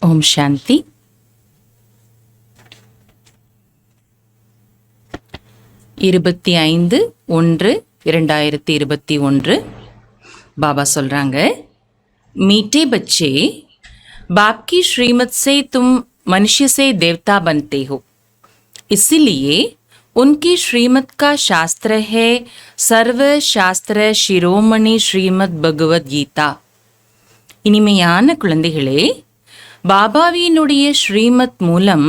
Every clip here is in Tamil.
ஓம் சாந்தி. 25/1/2021 பாபா சொல்றாங்க, मीठे बच्चे, बाप की श्रीमत से तुम मनुष्य से देवता बनते हो, इसीलिए उनकी श्रीमत का शास्त्र है सर्व शास्त्र शिरोमणि श्रीमद भगवद गीता. இனிமையான குழந்தைகளே, பாபாவினுடைய ஸ்ரீமத் மூலம்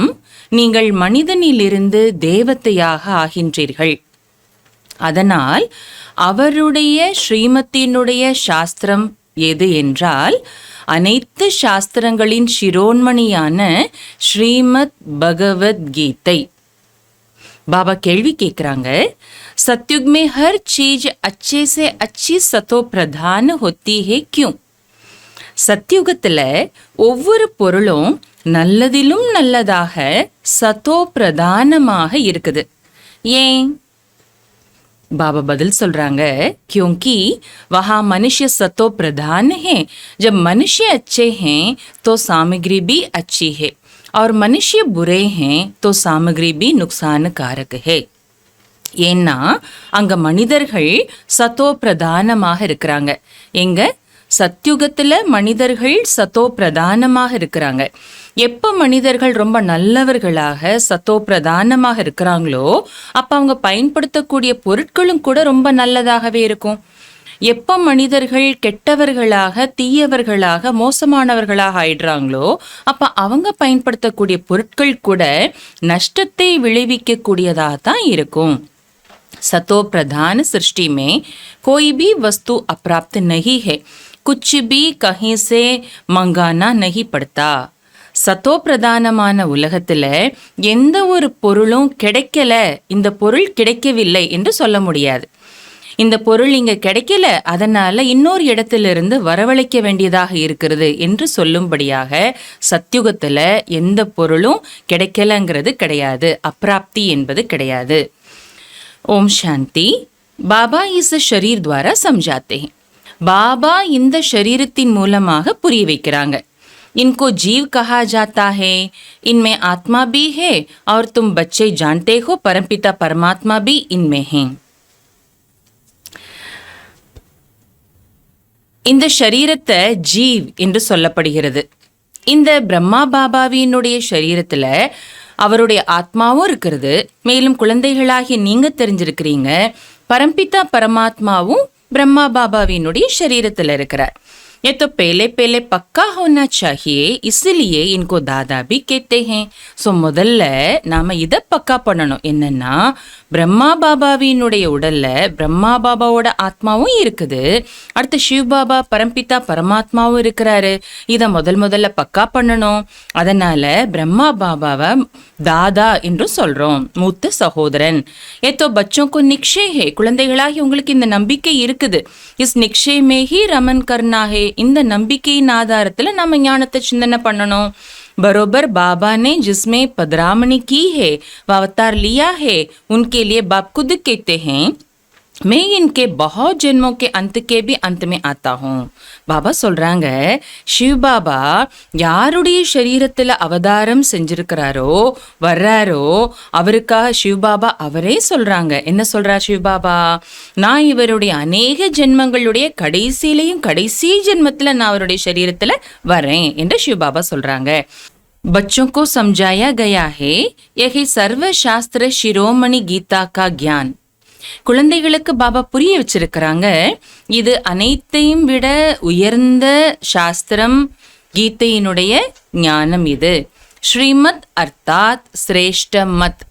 நீங்கள் மனிதனிலிருந்து தேவதையாக ஆகின்றீர்கள். அதனால் அவருடைய ஸ்ரீமத்தினுடைய சாஸ்திரம் எது என்றால் அனைத்து சாஸ்திரங்களின் சிரோன்மணியான ஸ்ரீமத் பகவத்கீதை. பாபா கேள்வி கேட்குறாங்க, सत्युग में हर चीज अच्छे से अच्छी सतो प्रधान होती है क्यों? சத்தியுகத்துல ஒவ்வொரு பொருளும் நல்லதிலும் நல்லதாக சத்தோ பிரதானமாக இருக்குது. ஏன்? बाबा बदल சொல்றாங்க, क्योंकि वहाँ मनुष्य सतो प्रधान है. जब मनुष्य अच्छे हैं तो सामग्री भी अच्छी है और मनुष्य बुरे हैं तो सामग्री भी नुकसानकारक है. ஏன்னா அங்க மனிதர்கள் சத்தோ பிரதானமாக இருக்கிறாங்க. எங்க? சத்யுகத்துல மனிதர்கள் சத்தோ பிரதானமாக இருக்கிறாங்க. எப்ப மனிதர்கள் ரொம்ப நல்லவர்களாக சத்தோ பிரதானமாக இருக்கிறாங்களோ அப்ப அவங்க பயன்படுத்தக்கூடிய பொருட்களும் கூட ரொம்ப நல்லதாகவே இருக்கும். எப்ப மனிதர்கள் கெட்டவர்களாக தீயவர்களாக மோசமானவர்களாக ஆயிடுறாங்களோ அப்ப அவங்க பயன்படுத்தக்கூடிய பொருட்கள் கூட நஷ்டத்தை விளைவிக்க கூடியதாக தான் இருக்கும். सतो प्रधान सृष्टि में कोई भी वस्तु अप्राप्त नहीं है, कुछ भी कहीं से मंगाना नहीं पड़ता. சத்தோ பிரதானமான உலகத்துல எந்த ஒரு பொருளும் கிடைக்கல, இந்த பொருள் கிடைக்கவில்லை என்று சொல்ல முடியாது. இந்த பொருள் இங்க கிடைக்கல, அதனால இன்னொரு இடத்திலிருந்து வரவழைக்க வேண்டியதாக இருக்கிறது என்று சொல்லும்படியாக சத்யுகத்துல எந்த பொருளும் கிடைக்கலங்கிறது கிடையாது, அப்பிராப்தி என்பது கிடையாது. ओम शांति. बाबा इस शरीर द्वारा समझाते हैं. बाबा இந்த शरीरத்தின் மூலமாக புரிய வைக்கிறாங்க. इनको जीव कहा जाता है, इनमें आत्मा भी है और तुम बच्चे जानते हो परमपिता परमात्मा भी इनमें हैं. இந்த शरीरத்தை ஜீவ் என்று சொல்லப்படுகிறது. இந்த பிரம்மா பாபாவினுடைய शरीரத்துல அவருடைய ஆத்மாவும் இருக்கிறது. மேலும் குழந்தைகளாகி நீங்க தெரிஞ்சிருக்கிறீங்க, பரம்பிதா பரமாத்மாவும் பிரம்மா பாபாவினுடைய शरीरத்துல இருக்கிறார். ये तो पहले पहले पक्का होना चाहिए, इसलिए इनको दादा भी कहते हैं. ஸோ முதல்ல நாம இதை பக்கா பண்ணணும். என்னன்னா பிரம்மா பாபாவினுடைய உடல்ல பிரம்மா பாபாவோட ஆத்மாவும் இருக்குது, அடுத்து சிவ் பாபா பரம்பிதா பரமாத்மாவும் இருக்கிறாரு. இதை முதல்ல பக்கா பண்ணணும். அதனால பிரம்மா பாபாவை தாதா என்று சொல்றோம், மூத்த சகோதரன். ஏதோ பச்சோं को निश्चय है, குழந்தைகளாகி உங்களுக்கு இந்த நம்பிக்கை இருக்குது. இஸ் निश्चय में ही रमन करना है. இந்த நம்பிக்கையின் ஆதாரத்துல நம்ம ஞானத்தை சிந்தனை பண்ணணும். बरोबर बाबा ने जिसमें पदरामणी की है व अवतार लिया है, उनके लिए बाप खुद कहते हैं, मैं इनके बहुत जन्मों के अंत के भी अंत में आता हूँ. பாபா சொல்றாங்க, சிவ் பாபா யாருடைய சரீரத்துல அவதாரம் செஞ்சிருக்கிறாரோ வர்றாரோ அவருக்காக சிவ் பாபா அவரே சொல்றாங்க. என்ன சொல்றார் சிவ் பாபா? நான் இவருடைய அநேக ஜென்மங்களுடைய கடைசியிலையும் கடைசி ஜென்மத்துல நான் அவருடைய சரீரத்துல வரேன் என்று சிவ் பாபா சொல்றாங்க. बच्चों को समझाया गया है, यही सर्वशास्त्र शिरोमणि गीता का ज्ञान. குழந்தைகளுக்கு பாபா புரிய வச்சிருக்கிறாங்க, இது அனைத்தையும் விட உயர்ந்த சாஸ்திரம், கீதையினுடைய ஞானம் இது. ஸ்ரீமத் அர்த்தாத் சிரேஷ்ட மத்.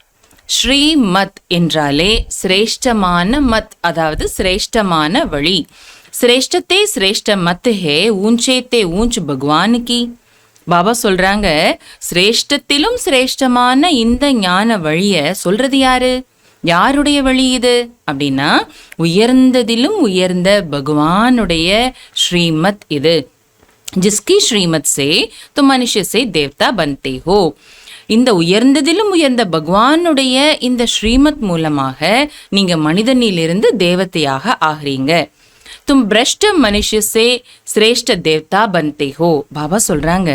ஸ்ரீமத் என்றாலே சிரேஷ்டமான மத், அதாவது சிரேஷ்டமான வழி. சிரேஷ்டத்தே சிரேஷ்ட மத் ஹே, ஊஞ்சே தே ஊஞ்ச் பகவான் கி. பாபா சொல்றாங்க, சிரேஷ்டத்திலும் சிரேஷ்டமான இந்த ஞான வழிய சொல்றது யாரு? யாருடைய வழி இது அப்படின்னா உயர்ந்ததிலும் உயர்ந்த பகவானுடைய ஸ்ரீமத் இது. ஜிஸ்கி ஸ்ரீமத் சே தும் மனுஷ்ய சே தேவதா பன்தே ஹோ. இந்த உயர்ந்ததிலும் உயர்ந்த பகவானுடைய இந்த ஸ்ரீமத் மூலமாக நீங்க மனிதனிலிருந்து தேவதையாக ஆகிறீங்க. तुम भ्रष्ट मनुष्य से சிரேஷ்ட தேவதா பந்தே ஹோ. பாபா சொல்றாங்க,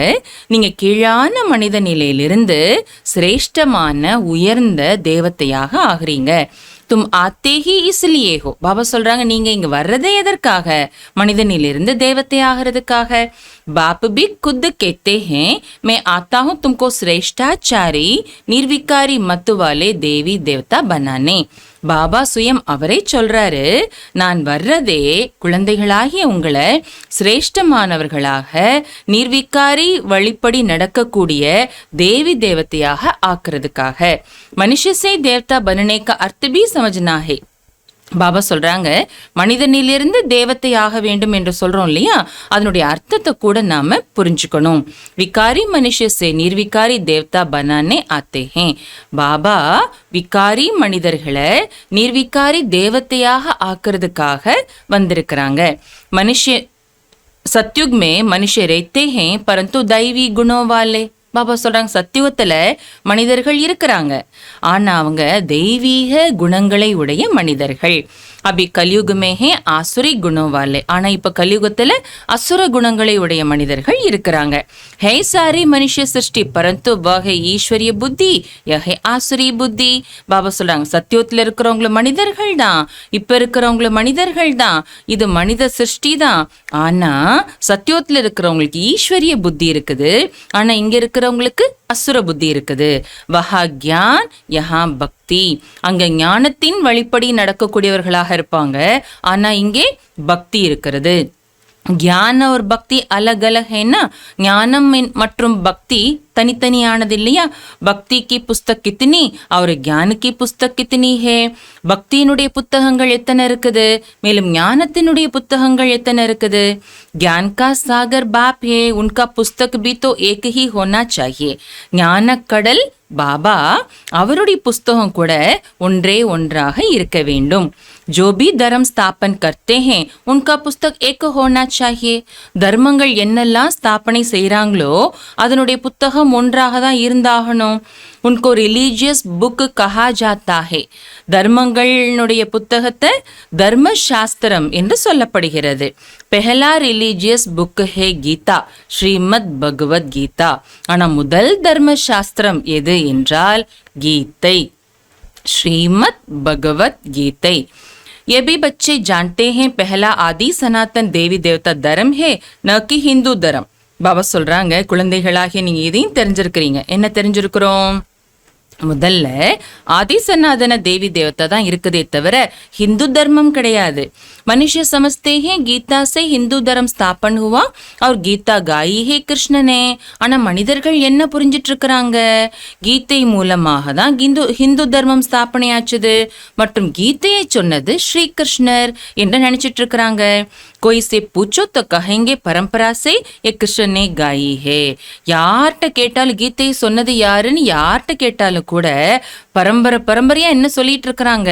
நீங்க கீழான மனித நிலையிலிருந்து சிரேஷ்டமான உயர்ந்த தேவதையாக ஆகிறீங்க. தும் ஆத்தே ஹி இஸ்லியே ஹோ. பாபா சொல்றாங்க, நீங்க இங்க வர்றதே எதற்காக? மனிதனிலிருந்து தேவதை ஆகிறதுக்காக. बाप भी खुद कहते हैं मैं आता हूँ तुमको श्रेष्ठाचारी निर्विकारी मत वाले देवी देवता बनाने. பாபா சுயம் அவரே சொல்றாரு, நான் வர்றதே குழந்தைகளாகிய உங்களை சிரேஷ்டமானவர்களாக நிர்விகாரி வழிப்படி நடக்கக்கூடிய தேவி தேவதையாக ஆக்குறதுக்காக. மனுஷ்ய से देवता बनने का अर्थ भी समझना है. பாபா சொல்றாங்க, மனிதனிலிருந்து தேவத்தை ஆக வேண்டும் என்று சொல்றோம் இல்லையா, அதனுடைய அர்த்தத்தை கூட நாம புரிஞ்சுக்கணும். விகாரி மனுஷ்ய சே நிர்விகாரி தேவதா பனானே ஆத்தே ஹே. பாபா விகாரி மனிதர்களை நிர்விகாரி தேவத்தையாக ஆக்குறதுக்காக வந்திருக்கிறாங்க. மனுஷ सत्युग में मनुष्य रहते हैं परंतु दैवी गुणों वाले. பாபா சொல்றாங்க, சத்தியுகத்துல மனிதர்கள் இருக்கிறாங்க, ஆனா அவங்க தெய்வீக குணங்களை உடைய மனிதர்கள். அபி கலியுகமே ஹே ஆசுரி குணம் வாலே. ஆனா இப்ப கலியுகத்துல அசுர குணங்களை உடைய மனிதர்கள் இருக்கிறாங்க. ஹே சாரி மனுஷ சிருஷ்டி பரந்து வகை ஈஸ்வரிய புத்தி யஹே ஆசுரி புத்தி. பாபா சொல்றாங்க, சத்தியத்துல இருக்கிறவங்களும் மனிதர்கள் தான், இப்ப இருக்கிறவங்களும் மனிதர்கள் தான், இது மனித சிருஷ்டி தான். ஆனா சத்தியத்துல இருக்கிறவங்களுக்கு ஈஸ்வரிய புத்தி இருக்குது, ஆனா இங்க இருக்கிறவங்களுக்கு அசுர புத்தி இருக்குது. வஹா கியான் யஹா பக்தி. அங்க ஞானத்தின் வழிப்படி நடக்கக்கூடியவர்களாக இருப்பாங்க, ஆனா இங்கே பக்தி இருக்கிறது. ज्ञान और भक्ति अलग अलग है ना. ஞானம் மற்றும் பக்தி தனித்தனியானது இல்லையா. பக்தி की पुस्तक कितनी और ज्ञान की पुस्तक कितनी है. பக்தியினுடைய புத்தகங்கள் எத்தனை இருக்குது, மேலும் ஞானத்தினுடைய புத்தகங்கள் எத்தனை இருக்குது. ज्ञान का सागर बाप है, उनका पुस्तक भी तो एक ही होना चाहिए. ஞான கடல் பாபா, அவருடைய புஸ்தகம் கூட ஒன்றே ஒன்றாக இருக்க வேண்டும். जो भी धर्म स्थापन करते हैं उनका पुस्तक एक होना चाहिए. தர்மங்கள் என்னெல்லாம் ஸ்தாபனை செய்யறாங்களோ அதனுடைய புத்தகம் ஒன்றாக தான் இருந்தாகணும். उनको रिलीजियस बुक कहा जाता है. தர்மங்களுடைய புத்தகத்தை தர்ம சாஸ்திரம் என்று சொல்லப்படுகிறது. पहला रिलीजियस बुक है गीता, ஸ்ரீமத் பகவத் கீதா. ஆனா முதல் தர்ம சாஸ்திரம் எது என்றால் கீதை, ஸ்ரீமத் பகவத் கீதை. ये भी बच्चे जानते हैं पहला आदि सनातन देवी देवता धर्म है न कि हिंदू धर्म. பாபா சொல்றாங்க, குழந்தைகளாகிய நீங்க இதையும் தெரிஞ்சிருக்கிறீங்க. என்ன தெரிஞ்சிருக்கிறோம்? முதல்ல ஆதி சனாதன தேவி தேவதா தான் இருக்குதே தவிர हिंदू धर्मம் கிடையாது. मनुष्य समझते हैं गीता से हिंदू धर्म स्थापन हुआ और गीता गाई है कृष्ण ने. ஆனா மனிதர்கள் என்ன புரிஞ்சிட்டு இருக்கிறாங்க, கீதை மூலமாக தான் ஹிந்து தர்மம் ஸ்தாபனை ஆச்சுது மற்றும் கீதையை சொன்னது ஸ்ரீ கிருஷ்ணர் என்று நினைச்சிட்டு இருக்கிறாங்க. कोई से पूछो तो कहेंगे परंपरा से ये कृष्ण ने गाई है. யார்கிட்ட கேட்டாலும் கீதையை சொன்னது யாருன்னு யார்கிட்ட கேட்டாலும் கூட பரம்பரையா என்ன சொல்லிட்டு இருக்கிறாங்க,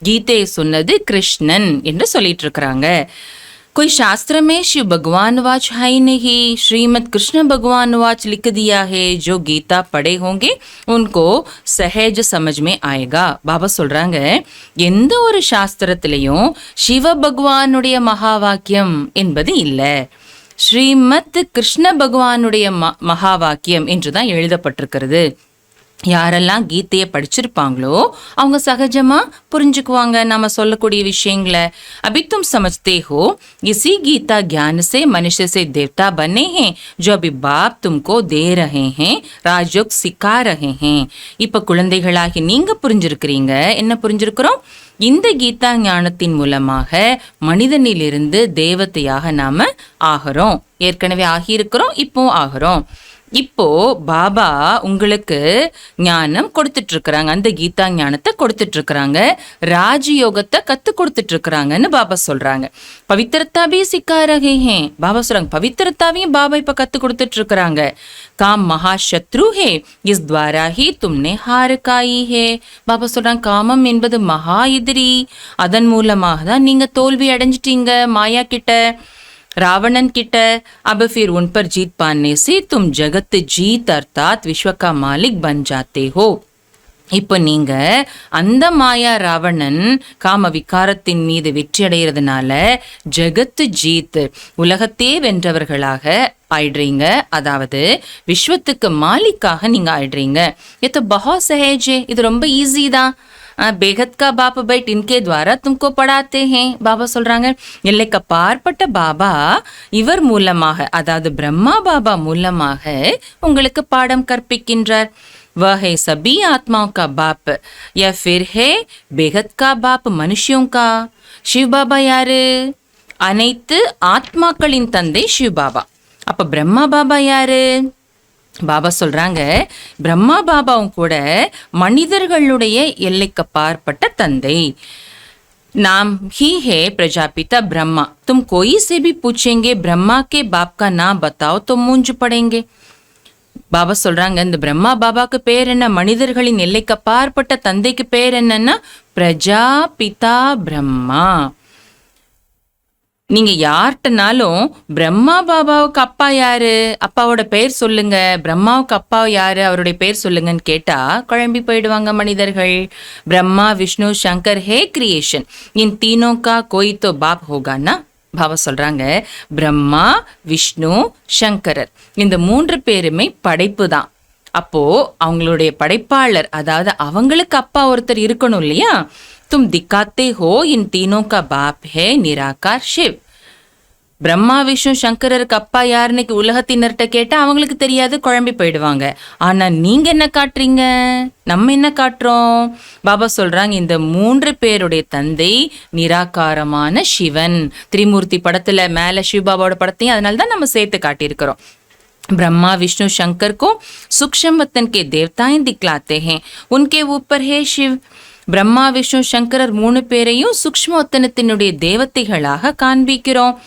கீதையை சொன்னது கிருஷ்ணன் என்று சொல்லிட்டு இருக்கிறாங்க. कोई शास्त्र में शिव भगवान वाच है ही नहीं, श्रीमद कृष्ण भगवान वाच लिख दिया है. जो गीता पढ़े होंगे उनको सहज समझ में आएगा. பாபா சொல்றாங்க, எந்த ஒரு சாஸ்திரத்திலையும் சிவ பகவானுடைய மகா வாக்கியம் என்பது இல்லை, ஸ்ரீமத் கிருஷ்ண பகவானுடைய மகா வாக்கியம் என்றுதான் எழுதப்பட்டிருக்கிறது. யாரெல்லாம் கீதையை படிச்சிருப்பாங்களோ அவங்க சகஜமா புரிஞ்சுக்குவாங்க நாம சொல்லக்கூடிய விஷயங்களை. अभी तुम समझते हो इसी गीता ज्ञान से मनुष्य से देवता बने हैं जो अभी बाप तुमको दे रहे हैं राजयोग सिखा रहे हैं. இப்ப குழந்தைகளாகி நீங்க புரிஞ்சிருக்கிறீங்க. என்ன புரிஞ்சிருக்கிறோம்? இந்த கீதா ஞானத்தின் மூலமாக மனிதனிலிருந்து தேவதையாக நாம ஆகிறோம். ஏற்கனவே ஆகியிருக்கிறோம், இப்போ ஆகிறோம். இப்போ பாபா உங்களுக்கு ஞானம் கொடுத்துட்டு இருக்கிறாங்க, அந்த கீதா ஞானத்தை கொடுத்துட்டு இருக்கிறாங்க, ராஜயோகத்தை கத்து கொடுத்துட்டு இருக்கிறாங்கன்னு பாபா சொல்றாங்க. பவித்திரத்தா भी सिखा रहे हैं. பாபா சொல்றாங்க, பவித்திரத்தாவையும் பாபா இப்ப கத்து கொடுத்துட்டு இருக்கிறாங்க. काम महाशत्रु है इस द्वारा ही तुमने हार खाई है. பாபா சொல்றாங்க, காமம் என்பது மகா எதிரி, அதன் மூலமாக தான் நீங்க தோல்வி அடைஞ்சிட்டீங்க மாயா கிட்ட, रावणन किट. अब फिर उन पर जीत पाने से तुम जगत जीत अर्थात विश्व का मालिक बन जाते हो. இப்போ நீங்க அந்த மாயா ராவணன் காம விகாரத்தின் மீது வெற்றி அடைகிறதுனால ஜெகத்து ஜீத் உலகத்தே வென்றவர்களாக ஆயிடுறீங்க. அதாவது விஸ்வத்துக்கு மாலிக்காக நீங்க ஆயிடுறீங்க. இது बहुत सहज है, இது ரொம்ப ஈஸி தான். बेहद का बाप बैठ इनके द्वारा तुमको पढ़ाते हैं. பாபா சொல்றாங்க, எல்லைக்கு பார்ப்பட்ட பாபா இவர் மூலமாக, அதாவது பிரம்மா பாபா மூலமாக உங்களுக்கு பாடம் கற்பிக்கின்றார். वह है सभी आत्माओं का बाप या फिर है बेहद का बाप मनुष्यों का. शिव बाबा யாரு? அனைத்து ஆத்மாக்களின் தந்தை சிவ் பாபா. அப்ப பிரம்மா பாபா யாரு? பாபா சொல்றாங்க, பிரம்மா பாபாவும் கூட மனிதர்களுடைய எல்லைக்கு பார்ப்பட்ட தந்தை. नाम ही है प्रजापिता ब्रह्मा. तुम कोई से भी पूछेंगे ब्रह्मा के बाप का नाम बताओ तो मूंझ पड़ेंगे. பாபா சொல்றாங்க, இந்த பிரம்மா பாபாக்கு பேர் என்ன? மனிதர்களின் எல்லைக்கு அப்பாற்பட்ட தந்தைக்கு பேர் என்னன்னா பிரஜாபிதா பிரம்மா. நீங்க யார்கிட்டனாலும் பிரம்மா பாபாவுக்கு அப்பா யாரு, அப்பாவோட பெயர் சொல்லுங்க, பிரம்மாவுக்கு அப்பா யாரு, அவருடைய பெயர் சொல்லுங்கன்னு கேட்டா குழம்பி போயிடுவாங்க மனிதர்கள். பிரம்மா விஷ்ணு சங்கர் ஹே கிரியேஷன், இன் தீனோ கா கோய் தோ பாப் ஹோகான்னா. பாபா சொல்றாங்க, பிரம்மா விஷ்ணு சங்கரர் இந்த 3 பேருமே படைப்பு தான். அப்போ அவங்களுடைய படைப்பாளர், அதாவது அவங்களுக்கு அப்பா ஒருத்தர் இருக்கணும் இல்லையா? तुम दिखाते हो इन तीनों का बाप है निराकार शिव. பிரம்மா விஷ்ணு சங்கரருக்கு அப்பா யாருன்னு உலகத்தினர்கிட்ட கேட்டா அவங்களுக்கு தெரியாது, குழம்பி போயிடுவாங்க. ஆனா நீங்க என்ன காட்டுறீங்க, நம்ம என்ன காட்டுறோம்? பாபா சொல்றாங்க, இந்த 3 பேருடைய தந்தை நிராகாரமான சிவன். திரிமூர்த்தி படத்துல மேல சிவ பாபாவோட படத்தையும் அதனாலதான் நம்ம சேர்த்து காட்டியிருக்கிறோம். ब्रह्मा विष्णु शंकर को सूक्ष्म वतन के देवताएं दिखलाते हैं, उनके ऊपर है शिव. பிரம்மா விஷ்ணு சங்கரர் 3 பேரையும் சூக்ஷ்மவத்தனத்தினுடைய தேவதைகளாக காண்பிக்கிறோம்.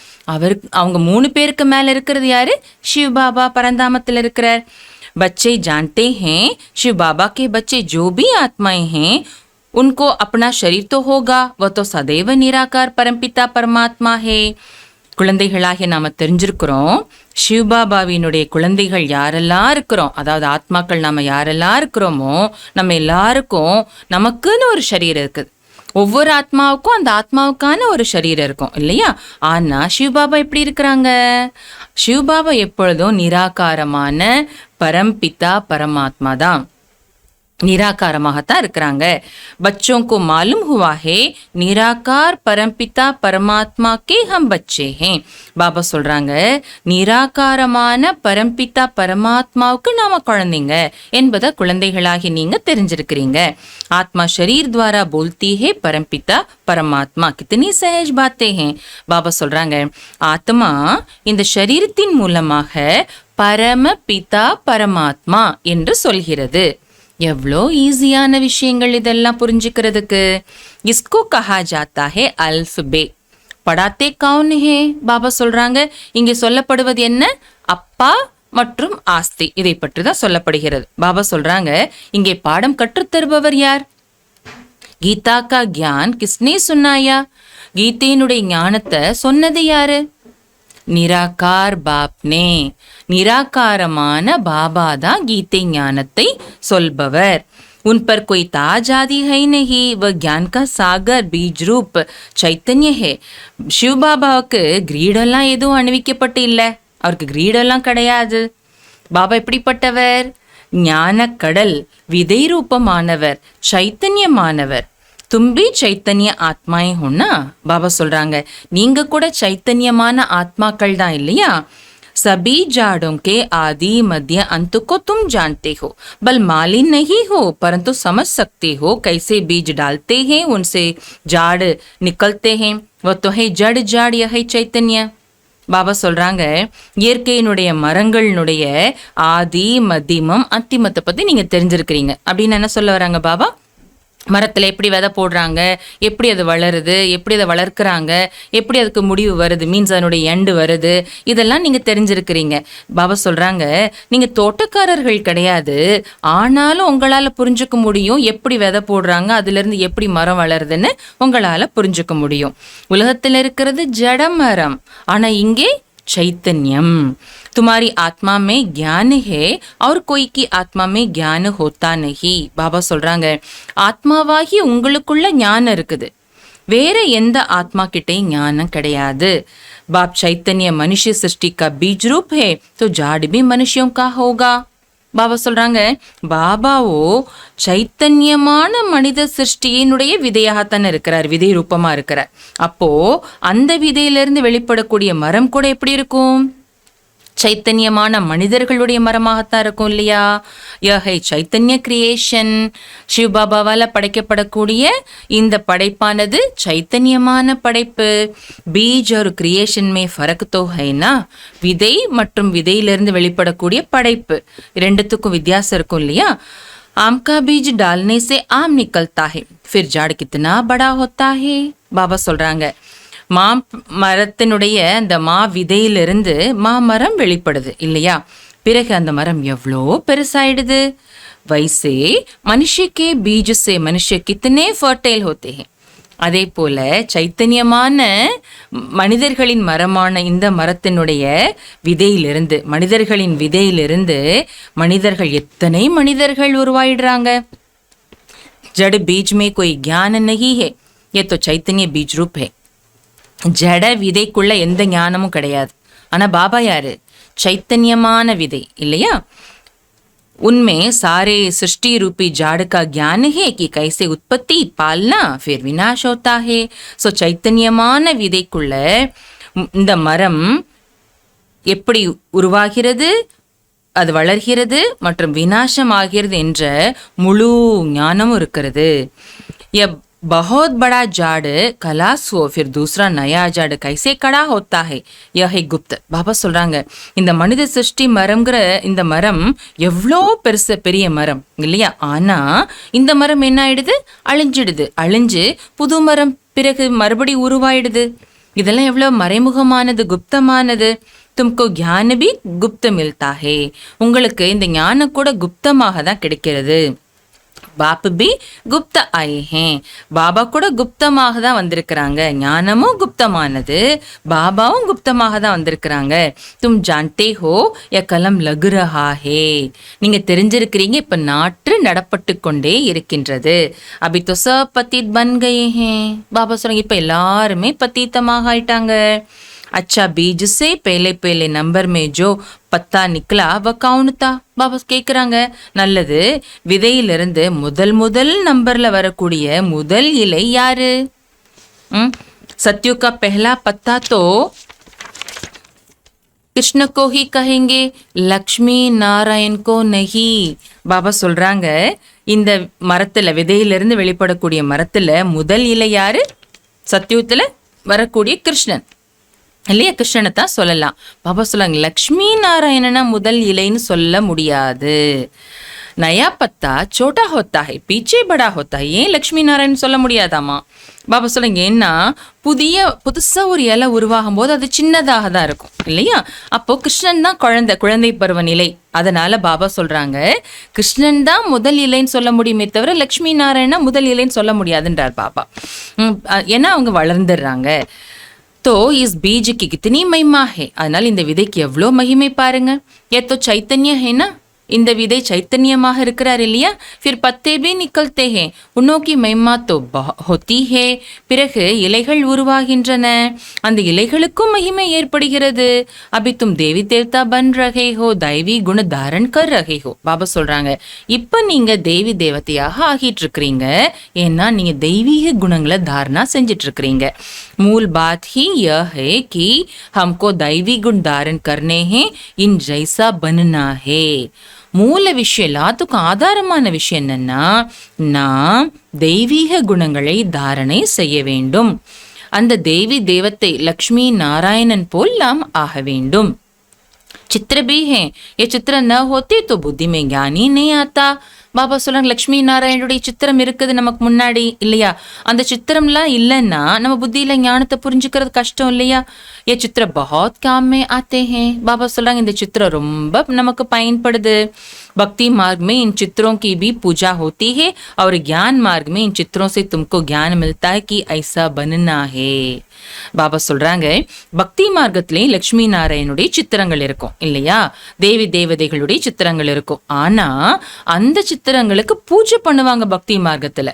அவங்க 3 பேருக்கு மேல இருக்கிறது யாரு? சிவ் பாபா பரந்தாமத்தில் இருக்கிறார். बच्चे जानते हैं शिव बाबा के बच्चे जो भी आत्माएं हैं उनको अपना शरीर तो होगा, वह तो सदैव निराकार परमपिता परमात्मा है. குழந்தைகளாகிய நாம தெரிஞ்சிருக்கிறோம், சிவபாபாவினுடைய குழந்தைகள் யாரெல்லாம் இருக்கிறோம், அதாவது ஆத்மாக்கள் நாம யாரெல்லாம் இருக்கிறோமோ நம்ம எல்லாருக்கும் நமக்குன்னு ஒரு சரீரம் இருக்குது. ஒவ்வொரு ஆத்மாவுக்கும் அந்த ஆத்மாவுக்கான ஒரு சரீரம் இருக்கும் இல்லையா? ஆனா சிவபாபா எப்படி இருக்கிறாங்க? சிவபாபா எப்பொழுதும் நிராகாரமான பரம்பிதா பரமாத்மா தான், निराकारमाகத்தான் இருக்கிறாங்க. बच्चों को मालूम हुआ है निराकार परमपिता परमात्मा के हम बच्चे हैं. பாபா சொல்றாங்க, நிராகாரமான பரம்பிதா பரமாத்மாவுக்கு நாம குழந்தைங்க என்பதை குழந்தைகளாகி நீங்க தெரிஞ்சிருக்கிறீங்க. ஆத்மா शरीर द्वारा बोलती है परमपिता परमात्मा. कितनी सहज बातें हैं. பாபா சொல்றாங்க, ஆத்மா இந்த शरीरத்தின் மூலமாக பரமபிதா பரமாத்மா என்று சொல்கிறது. எவ்வளோ ஈஸியான விஷயங்கள் இதெல்லாம் புரிஞ்சுக்கிறதுக்கு. इसको कहा जाता है अल्फबे. पढ़ाते कौन है? பாபா சொல்றாங்க, இங்கே சொல்லப்படுவது என்ன? அப்பா மற்றும் ஆஸ்தி, இதை பற்றி தான் சொல்லப்படுகிறது. பாபா சொல்றாங்க, இங்கே பாடம் கற்றுத்தருபவர் யார்? கீதா கா கியான் கிஸ்னே சுன்னாயா? கீதையினுடைய ஞானத்தை சொன்னது யாரு? நிராகார் பாப்னே. நிராகாரமான பாபா தான் கீதை ஞானத்தை சொல்பவர். उन पर कोई ताज आदि है नहीं, वह ज्ञान का सागर बीज रूप चैतन्य है. शिव பாபாவுக்கு கிரீடெல்லாம் எதுவும் அணிவிக்கப்பட்டு இல்லை, அவருக்கு கிரீடெல்லாம் கிடையாது. பாபா எப்படிப்பட்டவர்? ஞான கடல், விதை ரூபமானவர், சைத்தன்யமானவர். தும்பி சைத்தன்ய ஆத்மாயே ஹோன்னா. பாபா சொல்றாங்க, நீங்க கூட சைத்தன்யமான ஆத்மாக்கள் தான் இல்லையா? सभी जाड़ों के आदि मध्य अंत को तुम जानते हो, बल मालिन नहीं हो परंतु समझ सकते हो कैसे बीज डालते हैं उनसे जाड़ निकलते हैं. वह तो है जड़ जाड़, यह है चैतन्य. பாபா சொல்றாங்க, இயற்கையினுடைய மரங்களினுடைய ஆதி மத்தியமம் அந்திமத்தை பத்தி நீங்க தெரிஞ்சிருக்கிறீங்க அப்படின்னு என்ன சொல்ல வராங்க பாபா? மரத்தில் எப்படி விதை போடுறாங்க, எப்படி அது வளருது, எப்படி அதை வளர்க்குறாங்க, எப்படி அதுக்கு முடிவு வருது, மீன்ஸ் அதனுடைய எண்டு வருது, இதெல்லாம் நீங்கள் தெரிஞ்சிருக்கிறீங்க. பாபா சொல்கிறாங்க, நீங்கள் தோட்டக்காரர்கள் கிடையாது, ஆனாலும் உங்களால் புரிஞ்சுக்க முடியும் எப்படி விதை போடுறாங்க, அதுலேருந்து எப்படி மரம் வளருதுன்னு உங்களால் புரிஞ்சுக்க முடியும். உலகத்தில் இருக்கிறது ஜட மரம், ஆனால் இங்கே சைத்தன்யம். तुम्हारी आत्मा में ज्ञान है और कोई की आत्मा में ज्ञान होता नहीं. பாபா சொல்றாங்க, ஆத்மாவாகி உங்களுக்குள்ள ஞானம் இருக்குது, வேற எந்த ஆத்மா கிட்டையும் ஞானம் கிடையாது. बाप चैतन्य मनुष्य सृष्टि का बीज रूप है तो जाड़ भी मनुष्यों का होगा. பாபா சொல்றாங்க, பாபாவோ சைத்தன்யமான மனித சிருஷ்டியினுடைய விதையாகத்தானே இருக்கிறார், விதை ரூபமா இருக்கிறார். அப்போ அந்த விதையிலிருந்து வெளிப்படக்கூடிய மரம் கூட எப்படி இருக்கும்? சைத்தன்யமான மனிதர்களுடைய மரமாகத்தான் இருக்கும் இல்லையா? யஹை சைத்தன்ய கிரியேஷன். சிவபாபாவால படைக்கப்படக்கூடிய இந்த படைப்பானது சைத்தன்யமான படைப்பு. பீஜ் ஒரு கிரியேஷன் மே ஃபரக் தோ ஹைனா, விதை மற்றும் விதையிலிருந்து வெளிப்படக்கூடிய படைப்பு ரெண்டுத்துக்கும் வித்தியாசம் இருக்கும் இல்லையா? आम का बीज डालने से आम निकलता है, फिर जाड़ कितना बड़ा होता है. பாபா சொல்றாங்க, மா மரத்தினுடைய அந்த மா விதையிலிருந்து மாமரம் வெளிப்படுது இல்லையா? பிறகு அந்த மரம் எவ்வளோ பெருசாயிடுது. वैसे मनुष्य के बीज से मनुष्य कितने फर्टाइल होते हैं. அதே போல சைத்தன்யமான மனிதர்களின் மரமான இந்த மரத்தினுடைய விதையிலிருந்து, மனிதர்களின் விதையிலிருந்து மனிதர்கள் எத்தனை மனிதர்கள் உருவாயிடுறாங்க. जड़ बीज में कोई ज्ञान नहीं है, ये तो चैतन्य बीज रूप है. ஜட விதைக்குள்ள எந்த ஞானமும் கிடையாது. ஆனா பாபா யாரு? சைத்தன்யமான விதை இல்லையா? उनमें सारे सृष्टि रूपी जाड़ का ज्ञान है कि कैसे उत्पत्ति, पालना, फिर विनाश होता है. सो சைத்தன்யமான விதைக்குள்ள இந்த மரம் எப்படி உருவாகிறது, அது வளர்கிறது மற்றும் விநாசம் ஆகிறது என்ற முழு ஞானமும் இருக்கிறது. बहुत बड़ा जाड़ खलास हो फिर दूसरा नया जाड़ कैसे खड़ा होता है, यह है गुप्त. பாபா சொல்றாங்க, இந்த மனித சிருஷ்டி மரம்ங்கிற இந்த மரம் எவ்வளோ பெரிய மரம் இல்லையா? ஆனா இந்த மரம் என்ன ஆயிடுது? அழிஞ்சிடுது. அழிஞ்சு புது மரம் பிறகு மறுபடி உருவாயிடுது. இதெல்லாம் எவ்வளவு மறைமுகமானது, குப்தமானது. तुमको ज्ञान भी गुप्त मिलता है, உங்களுக்கு இந்த ஞானம் கூட குப்தமாக தான் கிடைக்கிறது. பாப் பி குப்த ஆயே ஹேன், பாபா கூட குப்தமாக தான் வந்திருக்கிறாங்க. ஞானமும் குப்தமானது, பாபாவும் குப்தமாக தான் வந்திருக்கிறாங்க. தும் ஜான்தே ஹோ ய கலம் லகு ரஹா ஹே, நீங்க தெரிஞ்சிருக்கிறீங்க, இப்ப நாற்று நடப்பட்டு கொண்டே இருக்கின்றது. அபி தோ சப் பதீத் பன் கயே ஹேன், பாபா சொல்றாங்க இப்ப எல்லாருமே பத்தீத்தமாக ஆயிட்டாங்க. अच्छा बीज से पहले पहले नंबर में जो पत्ता निकला वह कौन था. பாபா கேட்குறாங்க, நல்லது, விதையிலிருந்து முதல் முதல் நம்பர்ல வரக்கூடிய முதல் இலை யாரு? सत्युग का पहला पत्ता तो कृष्ण को ही कहेंगे, लक्ष्मी नारायण को नहीं. பாபா சொல்றாங்க, இந்த மரத்துல விதையிலிருந்து வெளிப்படக்கூடிய மரத்துல முதல் இலை யாரு? சத்யுகத்துல வரக்கூடிய கிருஷ்ணன் இல்லையா? கிருஷ்ணனை தான் சொல்லலாம். பாபா சொல்லுவாங்க, லக்ஷ்மி நாராயணனா முதல் இலைன்னு சொல்ல முடியாது. நயா பத்தா சோட்டா ஹோத்தா ஹை பீச்சே படா ஹோத்தா ஹை, ஏன் லக்ஷ்மி நாராயணன் சொல்ல முடியாதாமா? பாபா சொல்லுங்க, ஏன்னா புதுசா ஒரு இலை உருவாகும் போது அது சின்னதாக தான் இருக்கும் இல்லையா? அப்போ கிருஷ்ணன் தான் குழந்தை பருவ நிலை. அதனால பாபா சொல்றாங்க, கிருஷ்ணன் தான் முதல் இலைன்னு சொல்ல முடியுமே தவிர லக்ஷ்மி நாராயணா முதல் இலைன்னு சொல்ல முடியாதுன்றார் பாபா. ஏன்னா அவங்க வளர்ந்துடுறாங்க. तो इस बीज की कितनी महिमा है, அதனால இந்த விதைக்கு எவ்வளோ மகிமை பாருங்க. ये तो चैतन्य है ना, இந்த விதை சைத்தன்யமாக இருக்கிறார் இல்லையா? फिर पत्ते भी निकलते हैं, उनों की महिमा तो होती है. பிறகு இலைகள் உருவாகின்றன, அந்த இலைகளுக்கும் மகிமை ஏற்படுகிறது. अभी तुम देवी देवता बन रहे हो, दैवी गुण धारण कर रहे हो. பாபா சொல்றாங்க, இப்ப நீங்க தேவி தேவதையாக ஆகிட்டு இருக்கிறீங்க, ஏன்னா நீங்க தெய்வீக குணங்களை தாரணா செஞ்சிட்டு இருக்கிறீங்க. मूल बात ही यह है कि हमको दैवी गुण धारण करने हैं, इन जैसा बनना है. மூல விஷயம், எல்லாத்துக்கும் ஆதாரமான விஷயம் என்னன்னா, நாம் தெய்வீக குணங்களை தாரணை செய்ய வேண்டும். அந்த தேவி தேவத்தை லக்ஷ்மி நாராயணன் போல் நாம் ஆக வேண்டும். चित्र भी है, ये चित्र न होते तो बुद्धि में ज्ञान ही नहीं आता. பாபா சொல்றாங்க, லக்ஷ்மி நாராயணுடைய சித்திரம் இருக்குது நமக்கு முன்னாடி இல்லையா? அந்த சித்திரம்லாம் இல்லைன்னா நம்ம புத்தியில ஞானத்தை புரிஞ்சுக்கிறது கஷ்டம் இல்லையா? ஏ சித்திர பஹத் காம் மே ஆத்தே ஹே. பாபா சொல்றாங்க, இந்த சித்திரம் ரொம்ப நமக்கு பயன்படுது. भक्ति मार्ग में इन चित्रों की भी पूजा होती है और ज्ञान मार्ग में इन चित्रों से तुमको ज्ञान मिलता है कि ऐसा बनना है. பாபா சொல்றாங்க, பக்தி மார்க்கத்திலே லட்சுமி நாராயணுடைய சித்திரங்கள் இருக்கும் இல்லையா, தேவி தேவதைகளுடைய சித்திரங்கள் இருக்கும். ஆனா அந்த சித்திரங்களுக்கு பூஜை பண்ணுவாங்க பக்தி மார்க்கத்துல.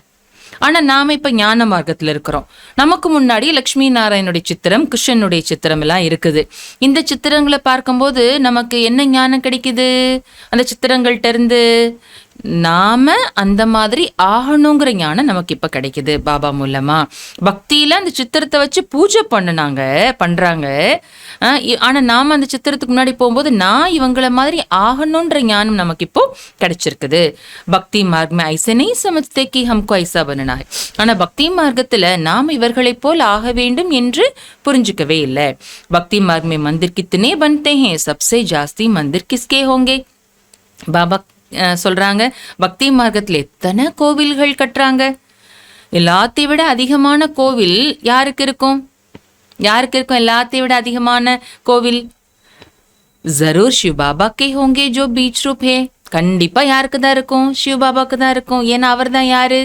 ஆனா நாம இப்ப ஞான மார்க்கத்துல இருக்கிறோம். நமக்கு முன்னாடி லட்சுமி நாராயணுடைய சித்திரம், கிருஷ்ணனுடைய சித்திரம் எல்லாம் இருக்குது. இந்த சித்திரங்களை பார்க்கும்போது நமக்கு என்ன ஞானம் கிடைக்குது? அந்த சித்திரங்கள்ட்ட இருந்து நாம அந்த மாதிரி ஆகணுங்கிற ஞானம் நமக்கு இப்ப கிடைக்குது பாபா மூலமா. பக்தியில அந்த சித்திரத்தை வச்சு பூஜை பண்றாங்க. ஆனா நாம அந்த சித்திரத்துக்கு முன்னாடி போகும்போது நான் இவங்கள மாதிரி ஆகணும்ன்ற ஞானம் நமக்கு இப்போ கிடைச்சிருக்குது. பக்தி மார்க் ஐசனை சமஸ்தேக்கி ஹம்கோ ஐசா பண்ணனா. ஆனா பக்தி மார்க்கத்துல நாம் இவர்களை போல் ஆக வேண்டும் என்று புரிஞ்சுக்கவே இல்லை. பக்தி மார்க் में मंदिर कितने बनते हैं, सबसे जास्ती मंदिर किसके होंगे? பாபா சொல்றாங்க, பக்தி மார்க்கத்துல எத்தனை கோவில்கள் கட்டுறாங்க. எல்லாத்தையும் விட அதிகமான கோவில் யாருக்கு இருக்கும்? எல்லாத்தையும் விட அதிகமான கோவில் जरूर शिव बाबा के होंगे जो बीच रूप है. கண்டிப்பா யாருக்கு தான் இருக்கும்? சிவ பாபாக்கு தான் இருக்கும். ஏன்னா அவர் தான் யாரு?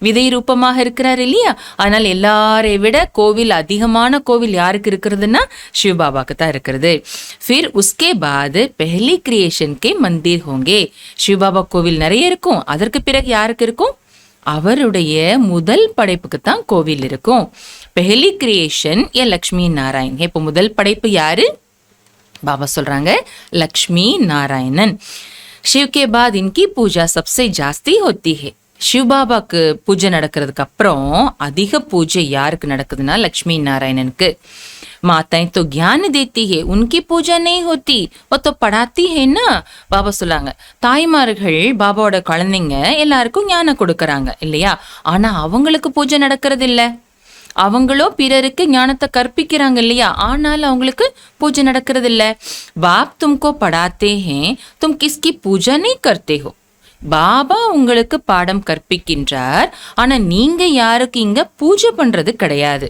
விதை ரூபமாக இருக்கிறார் இல்லையா. ஆனால் எல்லாரை விட கோவில் அதிகமான கோவில் யாருக்கு இருக்கிறதுனா शिव बाबा தான் இருக்கிறது. फिर उसके बाद पहली क्रिएशन के मंदिर होंगे. शिव बाबा கோவில் நிறைய இருக்கும். அதற்கு பிறகு யாருக்கு இருக்கும்? அவருடைய முதல் படைப்புக்கு தான் கோவில் இருக்கும். पहली क्रिएशन या लक्ष्मी नारायण. இப்போ முதல் படைப்பு யாரு? बाबा சொல்றாங்க लक्ष्मी नारायणन. शिव के बाद इनकी पूजा सबसे जास्ती होती है. शिव பாபாக்கு பூஜை நடக்கிறதுக்கு அப்புறம் அதிக பூஜை யாருக்கு நடக்குதுன்னா லக்ஷ்மி நாராயணனுக்கு. माताएं तो ज्ञान देती है, उनकी पूजा नहीं होती, वो तो पढ़ाती है ना. பாபா சொல்லாங்க, தாய்மார்கள் பாபாவோட குழந்தைங்க எல்லாருக்கும் ஞானம் கொடுக்கறாங்க இல்லையா, ஆனா அவங்களுக்கு பூஜை நடக்கிறது இல்ல. அவங்களோ பிறருக்கு ஞானத்தை கற்பிக்கிறாங்க இல்லையா, ஆனால் அவங்களுக்கு பூஜை நடக்கிறது இல்ல. बाप तुमको पढ़ाते हैं, तुम किसकी पूजा नहीं करते हो. பாபா உங்களுக்கு பாடம் கற்பிக்கின்றார், ஆனா நீங்க யாருக்கு இங்க பூஜை பண்றது கிடையாது.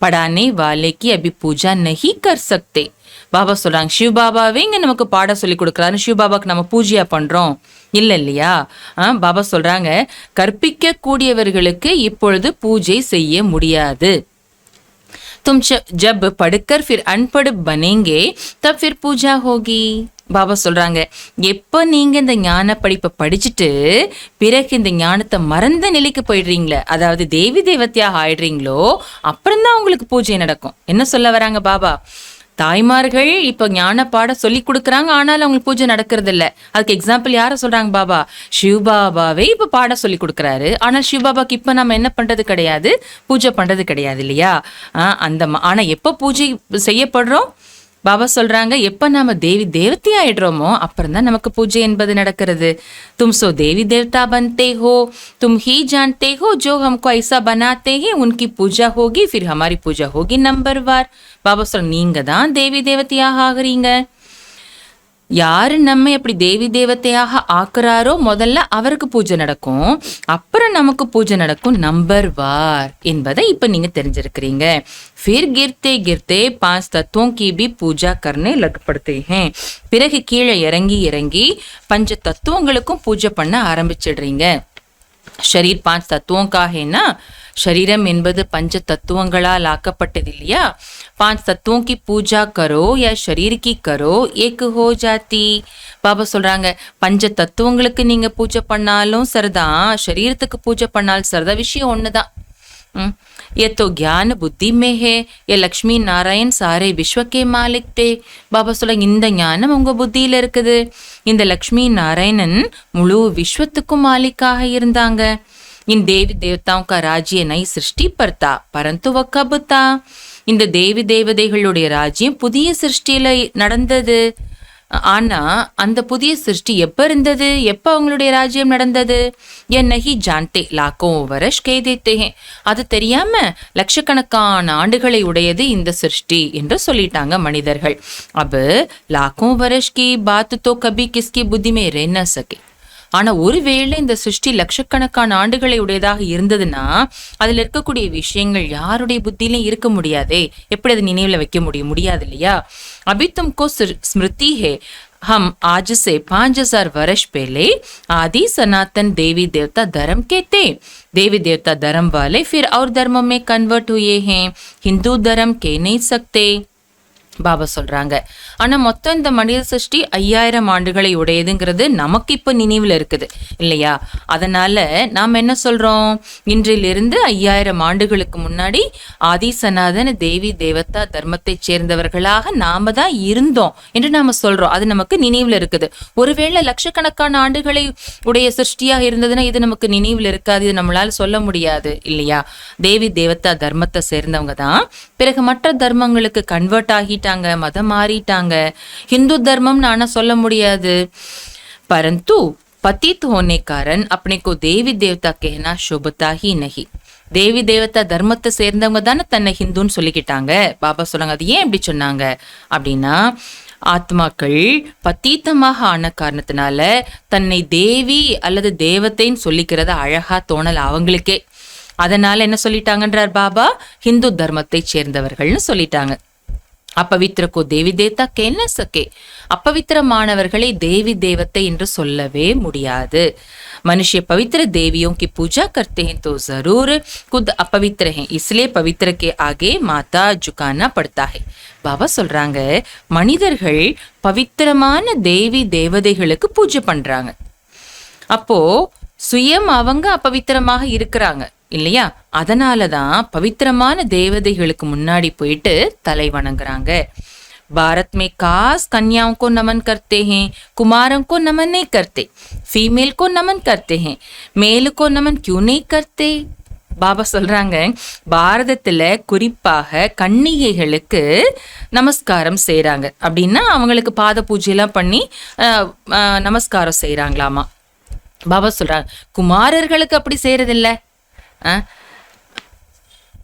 படானே வாலேக்கு அபி பூஜா நஹி கர் சக்தே. பாபா சொல்றாங்க, சிவ பாபாவே இங்க நமக்கு பாடம் சொல்லி கொடுக்குறாரு, சிவ பாபாக்கு நம்ம பூஜையா பண்றோம் இல்ல இல்லையா. பாபா சொல்றாங்க, கற்பிக்க கூடியவர்களுக்கு இப்பொழுது பூஜை செய்ய முடியாது. तुम जब पढ़कर फिर अनपढ़ बनेंगे तब फिर पूजा होगी. பாபா சொல்றாங்க, எப்ப நீங்க இந்த ஞான படிப்பை படிச்சுட்டு பிறகு இந்த ஞானத்தை மறந்த நிலைக்கு போயிடுறீங்களே, அதாவது தேவி தேவத்தையாக ஆயிடுறீங்களோ, அப்புறம்தான் உங்களுக்கு பூஜை நடக்கும். என்ன சொல்ல வராங்க பாபா? தாய்மார்கள் இப்ப ஞான பாட சொல்லி கொடுக்குறாங்க, ஆனாலும் அவங்களுக்கு பூஜை நடக்கிறது இல்ல. அதுக்கு எக்ஸாம்பிள் யார சொல்றாங்க பாபா? சிவ பாபாவே இப்ப பாட சொல்லி கொடுக்குறாரு, ஆனால் சிவ பாபாக்கு இப்ப நம்ம என்ன பண்றது கிடையாது, பூஜை பண்றது கிடையாது இல்லையா. ஆனா எப்ப பூஜை செய்யப்படுறோம்? பாபா சொல்றாங்க, எப்ப நாம தேவி தேவத்தை ஆயிடுறோமோ அப்புறம் தான் நமக்கு பூஜை என்பது நடக்கிறது. तुम सो देवी देवता बनते हो, तुम ही जानते हो जो हमको ऐसा बनाते हैं उनकी पूजा होगी, फिर हमारी पूजा होगी नंबर वार. பாபா சொல்ற, நீங்க தான் தேவி தேவதையாக ஆகுறீங்க. யாரு நம்ம எப்படி தேவி தேவதையாக ஆக்குறாரோ முதல்ல அவருக்கு பூஜை நடக்கும், அப்புறம் நமக்கு பூஜை நடக்கும் நம்பர் வார் என்பதை இப்ப நீங்க தெரிஞ்சிருக்கிறீங்க. फिर गिरते गिरते 5 तत्वों की भी पूजा करने लग पड़ते हैं. பிறகு கீழே இறங்கி இறங்கி பஞ்ச தத்துவங்களுக்கும் பூஜை பண்ண ஆரம்பிச்சிடுறீங்க. शरीर 5 तत्वों का है ना. शरीरम என்பது பஞ்ச தத்துவங்களால் ஆக்கப்பட்டது இல்லையா. 5 तत्वों की पूजा करो या शरीर की करो एक हो जाती. பாபா சொல்றாங்க, பஞ்ச தத்துவங்களுக்கு நீங்க பூஜை பண்ணாலும் சரிதான், சரீரத்துக்கு பூஜை பண்ணாலும் சரிதான், விஷயம் ஒண்ணுதான். ये तो ज्ञान बुद्धि में है, ये लक्ष्मी नारायण सारे विश्व के मालिक थे. பாபா சொல்றாங்க, இந்த ஞானம் உங்க புத்தியில இருக்குது. இந்த லக்ஷ்மி நாராயணன் முழு விஸ்வத்துக்கும் மாலிக்காக இருந்தாங்க. इन देवी देवताओं का राज्य नई सृष्टि पर था, परंतु वह कब था. இந்த தேவி தேவதைகளுடைய ராஜ்யம் புதிய சிருஷ்டியில நடந்தது. ஆனா அந்த புதிய சிருஷ்டி எப்ப இருந்தது, எப்ப அவங்களுடைய ராஜ்யம் நடந்தது? என்னஹி ஜான்தே லாக்கோ வருஷ் கே தேத்தே ஹே. அது தெரியாம லட்சக்கணக்கான ஆண்டுகளை உடையது இந்த சிருஷ்டி என்று சொல்லிட்டாங்க மனிதர்கள். அப் லாக்கோ வருஷ் கி பாத் தோ கபி கிஸ்கி புத்தி மே ரह न सके. ஆனா ஒருவேளை இந்த சிருஷ்டி லட்சக்கணக்கான ஆண்டுகளை உடையதாக இருந்ததுன்னா அதுல இருக்கக்கூடிய விஷயங்கள் யாருடைய புத்தியிலும் இருக்க முடியாதே, எப்படி அதை நினைவுல வைக்க முடியாது இல்லையா. அபி தும்கோ ஸ்மிருதி ஹே, हम आज से 5000 वर्ष पहले आदि सनातन देवी देवता धर्म के थे। देवी देवता धर्म वाले फिर और धर्मों में कन्वर्ट हुए हैं, हिंदू धर्म कह नहीं सकते பாபா சொல்றாங்க. ஆனா மொத்தம் இந்த மனித சிருஷ்டி 5000 ஆண்டுகளை உடையதுங்கிறது நமக்கு இப்போ நினைவில் இருக்குது இல்லையா? அதனால நாம் என்ன சொல்றோம், இன்றிலிருந்து 5000 ஆண்டுகளுக்கு முன்னாடி ஆதி சனாதன தேவி தேவதா தர்மத்தை சேர்ந்தவர்களாக நாம தான் இருந்தோம் என்று நாம சொல்றோம். அது நமக்கு நினைவில் இருக்குது. ஒருவேளை லட்சக்கணக்கான ஆண்டுகளை உடைய சிருஷ்டியாக இருந்ததுன்னா இது நமக்கு நினைவில் இருக்காது, இது நம்மளால சொல்ல முடியாது இல்லையா? தேவி தேவதா தர்மத்தை சேர்ந்தவங்க தான் பிறகு மற்ற தர்மங்களுக்கு கன்வெர்ட் ஆகிட்டாங்க, மதம் மாறிட்டாங்க. हिंदू धर्मम नाना சொல்ல முடியாது. परंतु पतित होने कारण अपने को देवी देवता कहना शोभता ही नहीं. தேவி தேவதா தர்மத்தை சேர்ந்தவங்க தானே தன்னை ஹிந்துன்னு சொல்லிக்கிட்டாங்க. பாபா சொன்னாங்க அது ஏன் இப்படி சொன்னாங்க அப்படின்னா, ஆத்மாக்கள் பத்தீத்தமாக ஆன காரணத்தினால தன்னை தேவி அல்லது தேவத்தைன்னு சொல்லிக்கிறத அழகா தோணல அவங்களுக்கே. அதனால என்ன சொல்லிட்டாங்கன்றார் பாபா, ஹிந்து தர்மத்தை சேர்ந்தவர்கள்னு சொல்லிட்டாங்க. अपवित्र को देवी देवता कह न सके. अपवित्रमानवर्गले देवी देवते என்று சொல்லவே முடியாது. मनुष्य पवित्र देवियों की पूजा करते हैं तो जरूर खुद अपवित्र हैं, इसलिए पवित्र के आगे माथा झुकाना पड़ता है. பாபா சொல்றாங்க, மனிதர்கள் பவித்திரமான தேவி தேவதைகளுக்கு பூஜை பண்றாங்க. அப்போ சுயம் அவங்க அப்பவித்திரமாக இருக்கிறாங்க இல்லையா? அதனாலதான் பவித்திரமான தேவதைகளுக்கு முன்னாடி போயிட்டு தலை வணங்குறாங்க. भारत में खास कन्याओं को नमन करते हैं, कुमारों को नमन नहीं करते, फीमेल को नमन करते हैं, मेल को नमन क्यों नहीं करते? பாபா சொல்றாங்க, பாரதத்துல குறிப்பாக கன்னிகைகளுக்கு நமஸ்காரம் செய்யறாங்க அப்படின்னா அவங்களுக்கு பாத பூஜையெல்லாம் பண்ணி நமஸ்காரம் செய்யறாங்களாமா. பாபா சொல்றாங்க, குமாரர்களுக்கு அப்படி செய்யறதில்ல,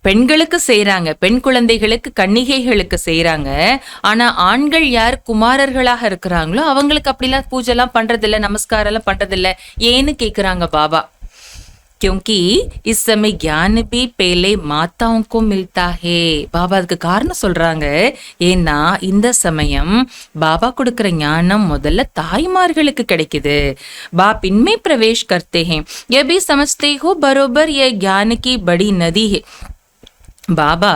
பெண்களுக்கு செய்யறாங்க, பெண் குழந்தைகளுக்கு கன்னிகைகளுக்கு செய்யறாங்க. ஆனா ஆண்கள் யார் குமாரர்களாக இருக்கிறாங்களோ அவங்களுக்கு அப்படிலாம் பூஜை எல்லாம் பண்றதில்ல, நமஸ்காரம் எல்லாம் பண்றதில்ல. ஏன்னு கேக்குறாங்க பாபா. क्योंकि इस समय ज्ञान भी पहले माताओं को मिलता है. பாபா அதுக்கு காரணம் சொல்றாங்க, ஏன்னா இந்த சமயம் பாபா கொடுக்கிற ஞானம் முதல்ல தாய்மார்களுக்கு கிடைக்குது. बाप इनमें प्रवेश करते हैं, ये भी समझते हो बरोबर ये ज्ञान की बड़ी नदी है. பாபா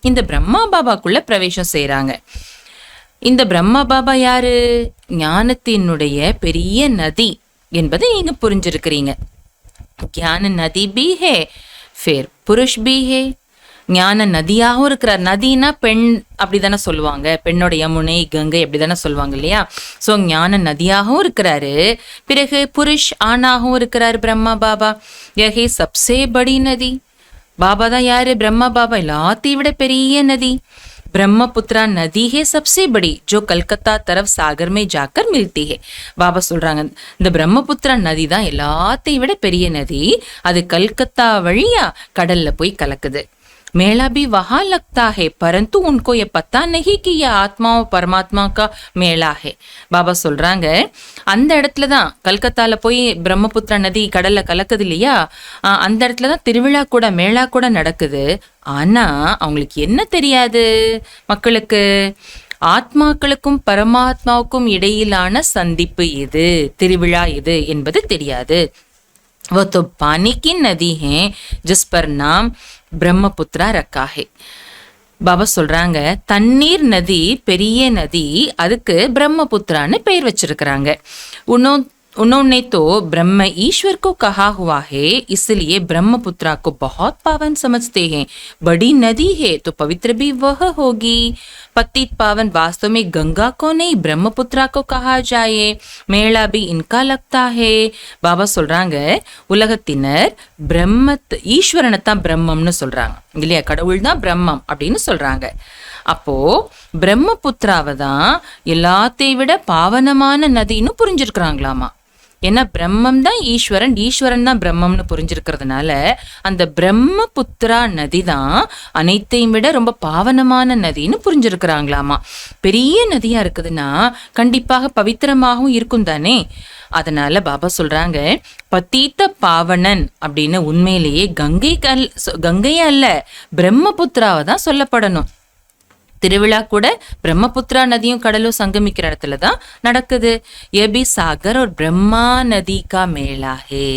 இந்த பிரம்மா பாபாக்குள்ள பிரவேசம் செய்யறாங்க. இந்த பிரம்மா பாபா யாரு? ஞானத்தினுடைய பெரிய நதி என்பதை நீங்க புரிஞ்சிருக்கிறீங்க. ज्ञान नदी भी है, फिर पुरुष भी है. ஞான நதியாகவும் இருக்கிறார். நதினா பெண் அப்படிதானே சொல்லுவாங்க, பெண்ணோட யமுனை கங்கை அப்படிதானே சொல்லுவாங்க இல்லையா? ஸோ ஞான நதியாகவும் இருக்கிறாரு, பிறகு புருஷ் ஆணாகவும் இருக்கிறாரு பிரம்மா பாபா. யஹே சப்சே படி நதி. பாபா தான் யாரு? பிரம்மா பாபா எல்லாத்தையும் விட பெரிய நதி. ब्रह्मपुत्रा नदी है सबसे बड़ी, जो कलकत्ता तरफ सागर में जाकर मिलती है. பாபா சொல்றாங்க, இந்த பிரம்மபுத்திரா நதி தான் எல்லாத்தையும் விட பெரிய நதி. அது கல்கத்தா வழியா கடல்ல போய் கலக்குது. मेला भी वहां लगता है, परंतु उनको ये पता नहीं कि ये आत्मा और परमात्मा का मेला है. பாபா சொல்றாங்க, அந்த இடத்துல தான் கல்கத்தால போய் பிரம்மபுத்திரா நதி கடல்ல கலக்குது இல்லையா, அந்த இடத்துல தான் திருவிழா கூட மேளா கூட நடக்குது. ஆனா அவங்களுக்கு என்ன தெரியாது? மக்களுக்கு ஆத்மாக்களுக்கும் பரமாத்மாவுக்கும் இடையிலான சந்திப்பு இது, திருவிழா இது என்பது தெரியாது. वो तो पानी की नदी है जिस पर नाम பிரம்மபுத்திரா ரக்கா ஹே. பாபா சொல்றாங்க, தண்ணீர் நதி பெரிய நதி, அதுக்கு பிரம்மபுத்திரான்னு பெயர் வச்சிருக்கிறாங்க. उन्होंने तो ब्रह्म ईश्वर को कहा हुआ है, इसलिए ब्रह्मपुत्रा को बहुत पावन समझते हैं. बड़ी नदी है तो पवित्र भी वह होगी. पतित पावन वास्तव में गंगा को नहीं ब्रह्मपुत्रा को कहा जाए. मेला भी इनका लगता है. பாபா சொல்றாங்க, உலகத்தினர் ஈஸ்வரனை தான் பிரம்மம்னு சொல்றாங்க இல்லையா, கடவுள் தான் பிரம்மம் அப்படின்னு சொல்றாங்க. அப்போ பிரம்மபுத்திராவை தான் எல்லாத்தையும் விட பாவனமான நதின்னு புரிஞ்சிருக்கிறாங்களாமா. ஏன்னா பிரம்மம் தான் ஈஸ்வரன், ஈஸ்வரன் தான் பிரம்மம்னு புரிஞ்சிருக்கிறதுனால அந்த பிரம்மபுத்திரா நதி தான் அனைத்தையும் விட ரொம்ப பாவனமான நதின்னு புரிஞ்சிருக்கிறாங்களாமா. பெரிய நதியா இருக்குதுன்னா கண்டிப்பாக பவித்திரமாகவும் இருக்கும் தானே. அதனால பாபா சொல்றாங்க, பத்தீத்த பாவனன் அப்படின்னு உண்மையிலேயே கங்கை அல்ல பிரம்மபுத்திராவை தான் சொல்லப்படணும். திருவிழா கூட பிரம்மபுத்திரா நதியும் கடலும் சங்கமிக்கிற இடத்துல தான் நடக்குது. எபி சாகர் ஒரு பிரம்மா நதி கா மேளா ஹே.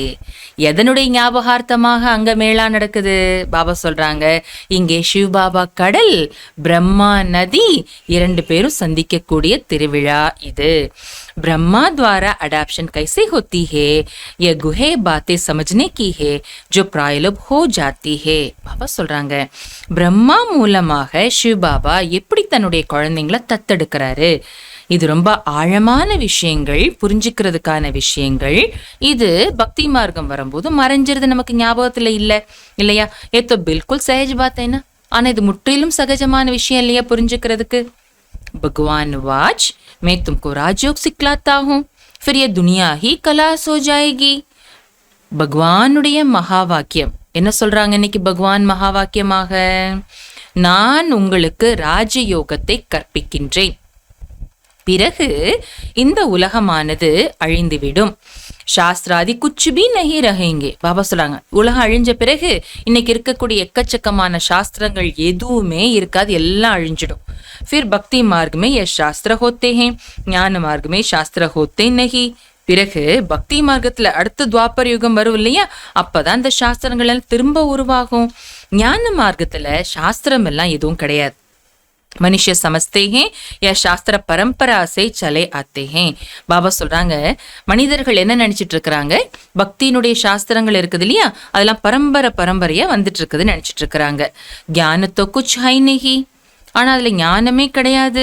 எதனுடைய ஞாபகார்த்தமாக அங்க மேளா நடக்குது? பாபா சொல்றாங்க, இங்கே சிவ பாபா கடல், பிரம்மா நதி, இரண்டு பேரும் சந்திக்கக்கூடிய திருவிழா இது. ब्रह्मा द्वारा अडॉप्शन कैसे होती है, यह गुहे बातें समझने की है जो प्रायलुप हो जाती है. பாபா சொல்றாங்க, பிரம்மா மூலமாக சிவ பாபா எப்படி தன்னுடைய குழந்தைங்களை தத்தெடுக்கிறாரு. இது ரொம்ப ஆழமான விஷயங்கள், புரிஞ்சுக்கிறதுக்கான விஷயங்கள். இது பக்தி மார்க்கம் வரும்போது மறைஞ்சிருது, நமக்கு ஞாபகத்துல இல்லையா? ஏதோ பில்குல் சஹஜ் பாத் है ना. ஆனா இது முற்றிலும் சகஜமான விஷயம் இல்லையா புரிஞ்சுக்கிறதுக்கு? भगवान वाच, मैं तुमको राजयोग सिखलाता हूँ, फिर ये दुनिया ही कलास हो जाएगी. பகவானுடைய மகா வாக்கியம் என்ன சொல்றாங்க இன்னைக்கு? பகவான் மகா வாக்கியமாக, நான் உங்களுக்கு ராஜயோகத்தை கற்பிக்கின்றேன், பிறகு இந்த உலகமானது அழிந்துவிடும். சாஸ்திராதி குச்சுபி நஹி ரஹேங்கே. பாபா சொல்றாங்க, உலகம் அழிஞ்ச பிறகு இன்னைக்கு இருக்கக்கூடிய எக்கச்சக்கமான சாஸ்திரங்கள் எதுவுமே இருக்காது, எல்லாம் அழிஞ்சிடும். फिर भक्ति मार्ग में यह शास्त्र होते हैं, ஞான मार्ग में शास्त्र होते नहीं. பிறகு பக்தி மார்க்கத்துல அடுத்த துவாபர யுகம் வரும் இல்லையா, அப்பதான் இந்த சாஸ்திரங்கள் எல்லாம் திரும்ப உருவாகும். ஞான மார்க்கத்துல சாஸ்திரம் எல்லாம் எதுவும் கிடையாது. மனுஷ समझते हैं या शास्त्र परंपरा से चले आते हैं. பாபா சொல்றாங்க, மனிதர்கள் என்ன நினைச்சிட்டு இருக்கிறாங்க, பக்தியினுடைய சாஸ்திரங்கள் இருக்குது இல்லையா, அதெல்லாம் பரம்பரையா வந்துட்டு இருக்குதுன்னு நினைச்சிட்டு இருக்கிறாங்க. ஞானத்தோ குச் ஹை நஹி. ஆனா அதுல ஞானமே கிடையாது.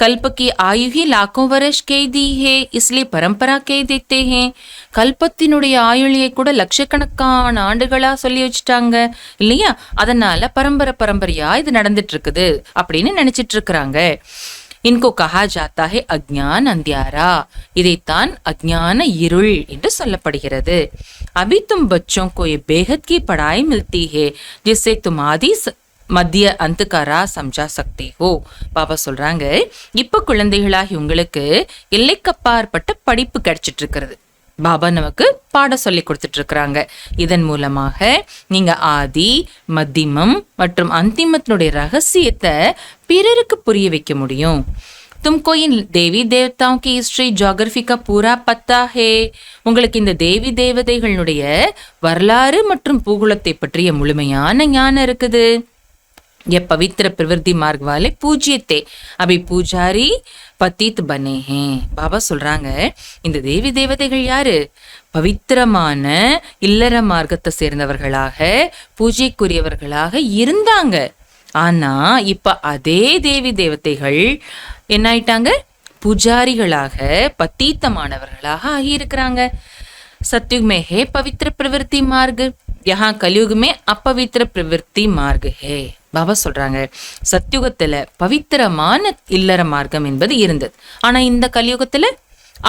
கல்பக்கி ஆயுஹி லாக்கோ வருஷ் கே தி ஹே, இஸ்லியே பரம்பரா கே தேத்தே ஹே. கல்பத்தினுடைய ஆயுளியை கூட லட்சக்கணக்கான ஆண்டுகளா சொல்லி வச்சுட்டாங்க இல்லையா, அதனால பரம்பரையா இது நடந்துட்டு இருக்குது அப்படின்னு நினைச்சிட்டு இருக்கிறாங்க. இன்கோ கஹா ஜாத்தா ஹே அஜ்ஞான் அந்தியாரா. இதைத்தான் அஜ்ஞான இருள் என்று சொல்லப்படுகிறது. அபி தும் பச்சோं को ये बेहद की पढ़ाई मिलती है जिससे तुम आदि மத்திய அந்தகாரா சம்ஜா சக்தி ஹோ. பாபா சொல்றாங்க, இப்ப குழந்தைகளாகி உங்களுக்கு எல்லைக்கப்பாற்பட்ட படிப்பு கிடைச்சிட்டு இருக்கிறது. பாபா நமக்கு பாட சொல்லி கொடுத்துட்டு இருக்கிறாங்க. இதன் மூலமாக நீங்க ஆதி, மத்தியமம் மற்றும் அந்திமத்தினுடைய ரகசியத்தை பிறருக்கு புரிய வைக்க முடியும். तुमको इन देवी देवताओं की हिस्ट्री ஜியோகிராஃபி का पूरा पता है. உங்களுக்கு இந்த தேவி தேவதைகளுடைய வரலாறு மற்றும் பூகுலத்தை பற்றிய முழுமையான ஞானம் இருக்குது. ये पवित्र प्रवृत्ति मार्ग वाले पूज्य थे, अभी पूजारी पतित बने हैं. பாபா சொல்றாங்க, இந்த தேவி தேவதைகள் யாரு? பவித்திரமான இல்லற மார்க்கத்தை சேர்ந்தவர்களாக, பூஜைக்குரியவர்களாக இருந்தாங்க. ஆனா இப்ப அதே தேவி தேவதைகள் என்ன ஆயிட்டாங்க? பூஜாரிகளாக, பத்தீத்தமானவர்களாக ஆகியிருக்கிறாங்க. सतयुग में है पवित्र प्रवृत्ति मार्ग, यहाँ कलयुग में अपवित्र प्रवृत्ति मार्ग है. பாபா சொல்றாங்க, சத்யுகத்துல பவித்திரமான இல்லற மார்க்கம் என்பது இருந்தது. ஆனா இந்த கலியுகத்துல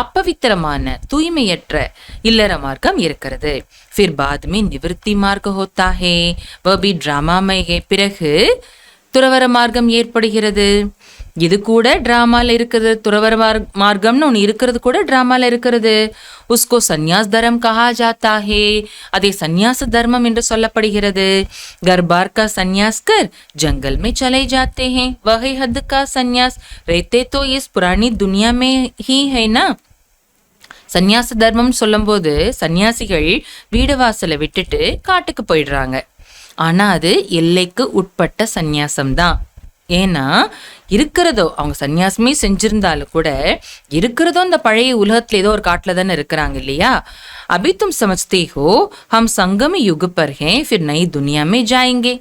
अपवित्रமான தூய்மையற்ற இல்லற மார்க்கம் இருக்கிறது. फिर बाद में निवृत्ति मार्ग होता है, वह भी ड्रामामय है. பிறகு துறவர மார்க்கம் ஏற்படுகிறது. இது கூட டிராமால இருக்குது. துறவர மார்க்கம்னு ஒன்று இருக்கிறது கூட டிராமால இருக்கிறது. உஸ்கோ சந்நியாஸ் தர்மம் கஹா ஜாத்தா ஹே, அதே சந்நியாச தர்மம் என்று சொல்லப்படுகிறது. கர்பார் கா சந்நியாஸ் கர் ஜங்கல் में चले जाते हैं, वही हद का सन्यास रहते तो इस पुरानी दुनिया में ही है ना. சந்நியாச தர்மம் சொல்லும் போது சன்னியாசிகள் வீடு வாசலை விட்டுட்டு காட்டுக்கு போயிடுறாங்க. ஆனா அது எல்லைக்கு உட்பட்ட சந்நியாசம்தான். ஏன்னா இருக்கிறதோ அவங்க சன்னியாசமே செஞ்சிருந்தாலும் கூட இருக்கிறதோ அந்த பழைய உலகத்துல ஏதோ ஒரு காட்டுல தானே இருக்கிறாங்க இல்லையா. अभी तुम समझते हो हम संगम युग पर हैं, फिर नई दुनिया में जाएंगे.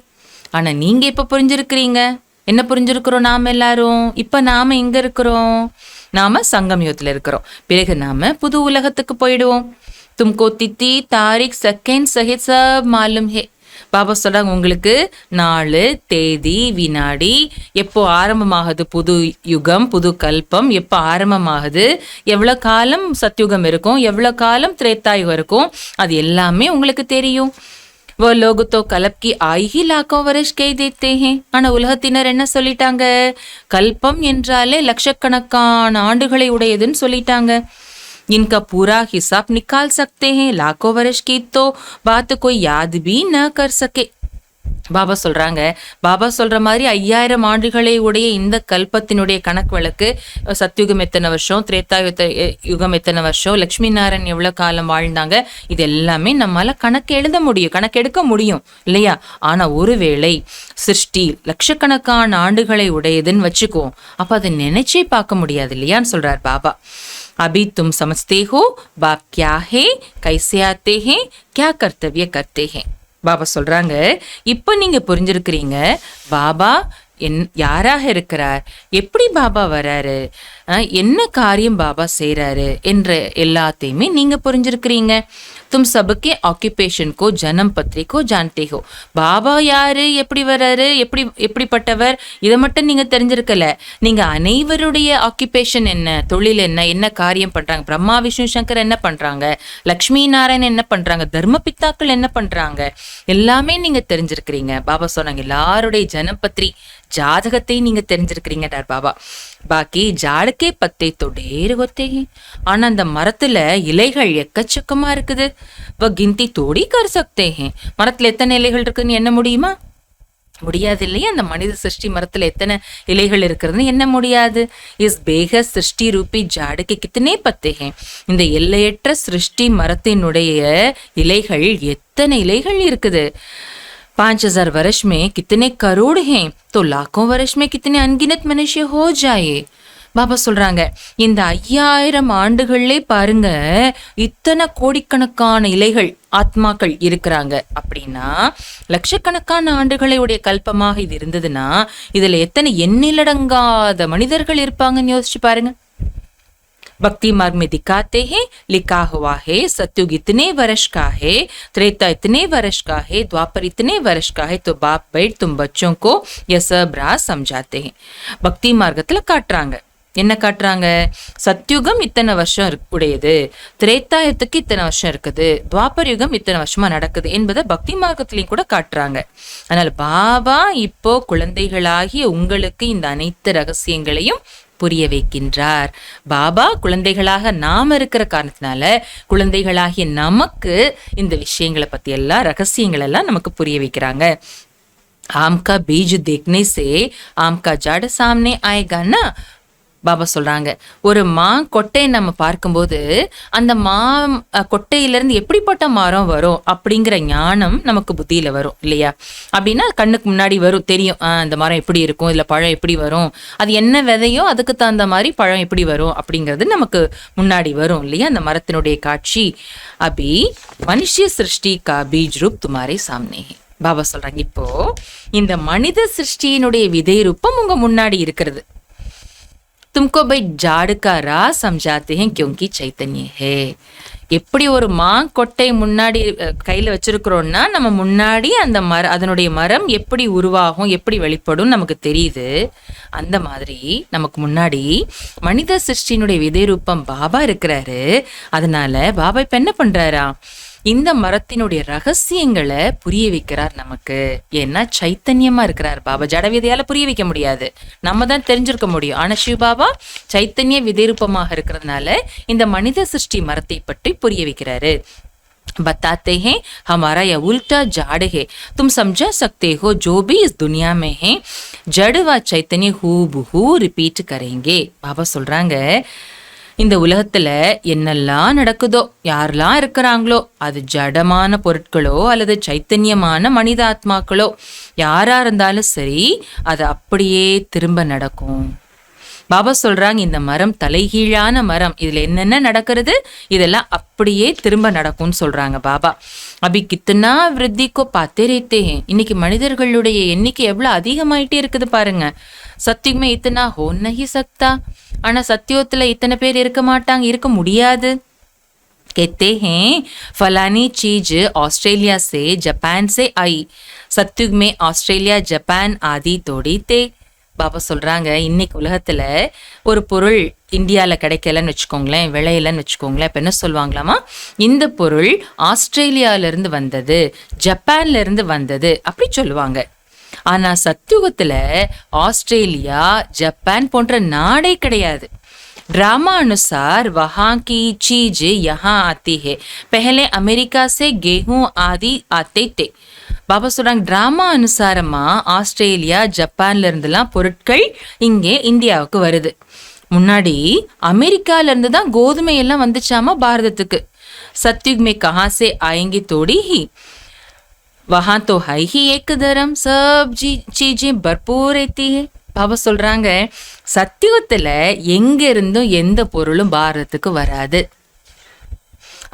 ஆனா நீங்க இப்ப புரிஞ்சிருக்கிறீங்க. என்ன புரிஞ்சிருக்கிறோம் நாம எல்லாரும்? இப்ப நாம எங்க இருக்கிறோம்? நாம சங்கம் யுகத்துல இருக்கிறோம். பிறகு நாம புது உலகத்துக்கு போயிடுவோம். तुमको तिथि तारीख सेकंड सहित सब मालूम है. பாபா சொல்றாங்க, உங்களுக்கு நாலு, தேதி, வினாடி, எப்போ ஆரம்பமாகுது புது யுகம், புது கல்பம் எப்போ ஆரம்பமாகுது, எவ்வளவு காலம் சத்யுகம் இருக்கும், எவ்வளவு காலம் திரேத்தாயுகம் இருக்கும், அது எல்லாமே உங்களுக்கு தெரியும். वो लोग तो कल्प की आयु ही लाखों वर्ष कह देते हैं. ஆனா உலகத்தினர் என்ன சொல்லிட்டாங்க? கல்பம் என்றாலே லட்சக்கணக்கான ஆண்டுகளை உடையதுன்னு சொல்லிட்டாங்க. इनका पूरा हिसाब निकाल सकते हैं, लाखों वर्ष की तो बात कोई याद भी न कर सके. பாபா சொல்றாங்க, பாபா சொல்ற மாதிரி 5000 ஆண்டுகளை உடைய இந்த கல்பத்தினுடைய கணக்கு வழக்கு, சத்யுகம் எத்தனை வருஷம், திரேதா யுகம் எத்தனை வருஷம், லட்சுமி நாராயண் எவ்வளவு காலம் வாழ்ந்தாங்க, இது எல்லாமே நம்மால கணக்கு எழுத முடியும், கணக்கெடுக்க முடியும் இல்லையா? ஆனா ஒருவேளை சிருஷ்டி லட்சக்கணக்கான ஆண்டுகளை உடையதுன்னு வச்சுக்குவோம், அப்ப அதை நினைச்சே பார்க்க முடியாது இல்லையான்னு சொல்றார் பாபா. अभी तुम समझते हो बाप क्या है, कैसे आते हैं, क्या कर्तव्य करते हैं. பாபா சொல்றாங்க, இப்ப நீங்க புரிஞ்சிருக்கிறீங்க பாபா யாராக இருக்கிறார், எப்படி பாபா வராரு, என்ன காரியம் பாபா செய்யறாரு என்ற எல்லாத்தையுமே நீங்க புரிஞ்சிருக்கிறீங்க. तुम सबके ऑक्यूपेशन को जन्म पत्री को जानते हो. பாபா யாரு, எப்படி வராரு, எப்படிப்பட்டவர், இதை மட்டும் நீங்க தெரிஞ்சிருக்கல, நீங்க அனைவருடைய ஆக்குபேஷன் என்ன, தொழில் என்ன, என்ன காரியம் பண்றாங்க, பிரம்மா விஷ்ணு சங்கர் என்ன பண்றாங்க, லக்ஷ்மி நாராயணன் என்ன பண்றாங்க, தர்ம பித்தாக்கள் என்ன பண்றாங்க, எல்லாமே நீங்க தெரிஞ்சிருக்கிறீங்க. பாபா சொன்னாங்க எல்லாருடைய ஜனபத்ரி ஜாதகத்தை நீங்க தெரிஞ்சிருக்கிறீங்கடார் பாபா. பாக்கி ஜாடுக்கே பத்தை தொடேறு கொத்தேகி, ஆனா அந்த மரத்துல இலைகள் எக்கச்சக்கமா இருக்குது. கிந்தி தோடி கர் சக்தே ஹே, மரத்துல எத்தனை இலைகள் இருக்குன்னு என்ன முடியுமா? முடியாது இல்லையா? அந்த மனித சிருஷ்டி மரத்துல எத்தனை இலைகள் இருக்கிறதுன்னு என்ன முடியாது. இஸ் பேக சிருஷ்டி ரூபி ஜாடுக்கு கித்தனே பத்தே ஹே, இந்த எல்லையற்ற சிருஷ்டி மரத்தினுடைய இலைகள் எத்தனை இலைகள் இருக்குது. 5000 वर्ष में कितने करोड़ हैं, तो लाखों वर्ष में कितने अनगिनत मनुष्य हो जाए. பாபா சொல்றாங்க, இந்த 5000 ஆண்டுகள்லே பாருங்க இத்தனை கோடிக்கணக்கான இலைகள் ஆத்மாக்கள் இருக்கிறாங்க. அப்படின்னா லட்சக்கணக்கான ஆண்டுகளை உடைய கல்பமாக இது இருந்ததுன்னா இதுல எத்தனை எண்ணிலடங்காத மனிதர்கள் இருப்பாங்கன்னு யோசிச்சு பாருங்க. भक्ति मार्ग में दिखाते हैं, लिखा हुआ है सत्युग इतने वर्ष का है, त्रेता इतने वर्ष का है, द्वापर इतने वर्ष का है, तो बाप बैठ तुम बच्चों को यह सब राज समझाते हैं. பக்தி மார்க்கத்துல காட்டுறாங்க, என்ன காட்டுறாங்க, சத்யுகம் இத்தனை வருஷம் உடையது, திரேத்தாயுகத்துக்கு இத்தனை வருஷம் இருக்குது, துவாபர் யுகம் இத்தனை வருஷமா நடக்குது என்பதை பக்தி மார்க்கத்திலையும் கூட காட்டுறாங்க. அதனால பாபா இப்போ குழந்தைகளாகிய உங்களுக்கு இந்த அனைத்து ரகசியங்களையும் புரிய வைக்கின்றார். பாபா குழந்தைகளாக நாம இருக்கிற காரணத்தினால குழந்தைகளாகிய நமக்கு இந்த விஷயங்களை பத்தி எல்லாம் ரகசியங்கள் எல்லாம் நமக்கு புரிய வைக்கிறாங்க. ஆம்கா பீஜ் தேக்னே சே ஆம்கா ஜாட சாம்னே ஆயேகா நா. பாபா சொல்றாங்க, ஒரு மா கொட்டையை நம்ம பார்க்கும்போது அந்த மா கொட்டையிலிருந்து எப்படிப்பட்ட மரம் வரும் அப்படிங்கிற ஞானம் நமக்கு புத்தியில வரும் இல்லையா? அப்படின்னா கண்ணுக்கு முன்னாடி வரும், தெரியும் இந்த மரம் எப்படி இருக்கும், இதுல பழம் எப்படி வரும், அது என்ன விதையோ அதுக்கு தகுந்த மாதிரி பழம் எப்படி வரும் அப்படிங்கிறது நமக்கு முன்னாடி வரும் இல்லையா? அந்த மரத்தினுடைய காட்சி. அபி மனுஷ சிருஷ்டி கா பீஜ் ரூப் துமாரே சாம்னே. பாபா சொல்றாங்க, இப்போ இந்த மனித சிருஷ்டியினுடைய விதை ரூபம் உங்க முன்னாடி இருக்கிறது. तुमको भाई जाड़ का राज समझाते हैं क्योंकि चैतन्य है. எப்படி ஒரு மா கொட்டை முன்னாடி கையில வச்சிருக்கிறோம்னா நம்ம முன்னாடி அந்த அதனுடைய மரம் எப்படி உருவாகும், எப்படி வெளிப்படும் நமக்கு தெரியுது. அந்த மாதிரி நமக்கு முன்னாடி மனித சிருஷ்டியினுடைய விதை ரூபம் பாபா இருக்கிறாரு. அதனால பாபா இப்ப என்ன பண்றாரா, இந்த மரத்தினுடைய ரகசியங்களை புரிய வைக்கிறார் நமக்கு. ஏன்னா சைத்தன்யமா இருக்கிறார் பாபா. ஜட விதையால புரிய வைக்க முடியாது, நம்ம தான் தெரிஞ்சிருக்க முடியும். ஆனா சிவ பாபா சைத்தன்ய விதைரூபமாக இருக்கிறதுனால இந்த மனித சிருஷ்டி மரத்தை பற்றி புரிய வைக்கிறாரு. बताते हैं हमारा यह उल्टा जाड़ है, तुम समझा सकते हो जो भी इस दुनिया में है जड़ व चैतन्य हूबहू रिपीट करेंगे. பாபா சொல்றாங்க, இந்த உலகத்துல என்னெல்லாம் நடக்குதோ, யாரெல்லாம் இருக்கிறாங்களோ, அது ஜடமான பொருட்களோ அல்லது சைத்தன்யமான மனித ஆத்மாக்களோ யாரா இருந்தாலும் சரி, அது அப்படியே திரும்ப நடக்கும். பாபா சொல்றாங்க, இந்த மரம் தலைகீழான மரம், இதுல என்னென்ன நடக்கிறது இதெல்லாம் அப்படியே திரும்ப நடக்கும்னு சொல்றாங்க பாபா. அபி கித்தனா விருத்திக்கோ பாத்தே ரேத்தே. இன்னைக்கு மனிதர்களுடைய எண்ணிக்கை எவ்வளவு அதிகமாயிட்டே இருக்குது பாருங்க. சத்தியமே இத்தனா ஹோ நஹி சக்தா, ஆனா சத்தியத்துல இத்தனை பேர் இருக்க மாட்டாங்க, இருக்க முடியாது. कहते हैं फलानी चीज ऑस्ट्रेलिया से जापान से आई, सत्युग में ऑस्ट्रेलिया जापान आदि तोड़ी थे. பாபா சொல்றாங்க, இன்னைக்கு உலகத்துல ஒரு பொருள் இந்தியால கிடைக்கலன்னு வச்சுக்கோங்களேன், விளையலன்னு வச்சுக்கோங்களேன், இப்ப என்ன சொல்லுவாங்களாமா, இந்த பொருள் ஆஸ்திரேலியால இருந்து வந்தது, ஜப்பான்ல இருந்து வந்தது அப்படி சொல்லுவாங்க. ஆனா சத்தியுகத்துல ஆஸ்திரேலியா ஜப்பான் போன்ற நாடே கிடையாது. ड्रामा अनुसार वहाँ की चीज यहाँ आती है, पहले अमेरिका से गेहूं आदि आते थे. பாபா சொல்றாங்க டிராமா அனுசாரமா ஆஸ்திரேலியா ஜப்பான்ல இருந்துலாம் பொருட்கள் இங்கே இந்தியாவுக்கு வருது. முன்னாடி அமெரிக்கால இருந்து தான் கோதுமை எல்லாம் வந்துச்சாமா பாரதத்துக்கு. सतयुग में कहाँ से आएंगे तोड़ी ही, वहां तो है ही एक धर्म, सब चीजें भरपूर रहती है. பாபா சொல்றாங்க சத்தியுகத்துல எங்க இருந்தும் எந்த பொருளும் பாரதத்துக்கு வராது.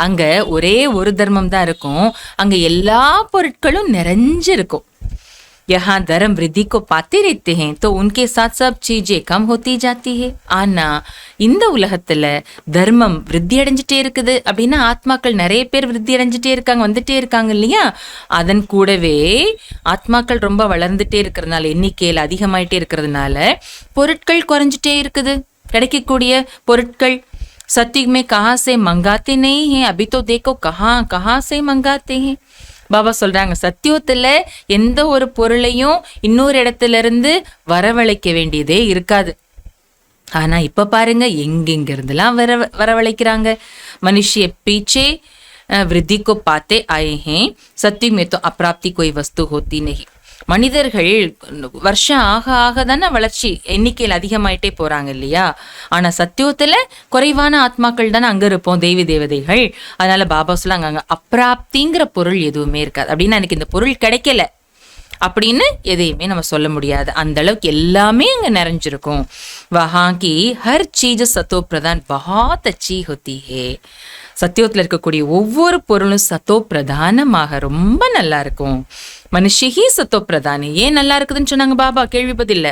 அங்க ஒரே ஒரு தர்மம் தான் இருக்கும். அங்க எல்லா பொருட்களும் நிறைஞ்சிருக்கும். यहाँ धर्म वृद्धि को पाते रहते हैं तो उनके साथ सब चीजें कम होती जाती है. ஆனா இந்த உலகத்துல தர்மம் விருத்தி அடைஞ்சிட்டே இருக்குது அப்படின்னா ஆத்மாக்கள் நிறைய பேர் விருத்தி அடைஞ்சிட்டே இருக்காங்க, வந்துட்டே இருக்காங்க இல்லையா. அதன் கூடவே ஆத்மாக்கள் ரொம்ப வளர்ந்துட்டே இருக்கிறதுனால, எண்ணிக்கையில் அதிகமாயிட்டே இருக்கிறதுனால பொருட்கள் குறைஞ்சிட்டே இருக்குது. கிடைக்கக்கூடிய பொருட்கள் सत्युग में कहाँ से मंगाते नहीं हैं, अभी तो देखो कहाँ कहाँ से मंगाते हैं. பாபா சொல்றாங்க சத்தியத்துல எந்த ஒரு பொருளையும் இன்னொரு இடத்துல இருந்து வரவழைக்க வேண்டியதே இருக்காது. ஆனா இப்ப பாருங்க எங்கெங்க இருந்துலாம் வரவழைக்கிறாங்க. மனுஷிய பீச்சே விருத்தி को पाते आए हैं, सत्युग में तो अप्राप्ति कोई वस्तु होती नहीं. மனிதர்கள் வருஷம் ஆக ஆக தானே வளர்ச்சி எண்ணிக்கையில் அதிகமாயிட்டே போறாங்க இல்லையா. ஆனா சத்தியத்துல குறைவான ஆத்மாக்கள் தானே அங்க இருப்போம், தெய்வ தேவதைகள். அதனால பாபா சொல்லாங்க அங்க அப்பிராப்திங்கிற பொருள் எதுவுமே இருக்காது. அப்படின்னா எனக்கு இந்த பொருள் கிடைக்கல அப்படின்னு எதையுமே நம்ம சொல்ல முடியாது. அந்த அளவுக்கு எல்லாமே அங்க நிறைஞ்சிருக்கும். வஹாங்கி ஹர் சீஜ் சத்தோ பிரதான் பஹாத் அச்சி ஹோத்தி ஹே. சத்தியத்துல இருக்கக்கூடிய ஒவ்வொரு பொருளும் சத்தோ பிரதானமாக ரொம்ப நல்லா இருக்கும். மனுஷி சத்தோ பிரதானி. ஏன் நல்லா இருக்குதுன்னு சொன்னாங்க பாபா? கேள்விப்பதில்ல.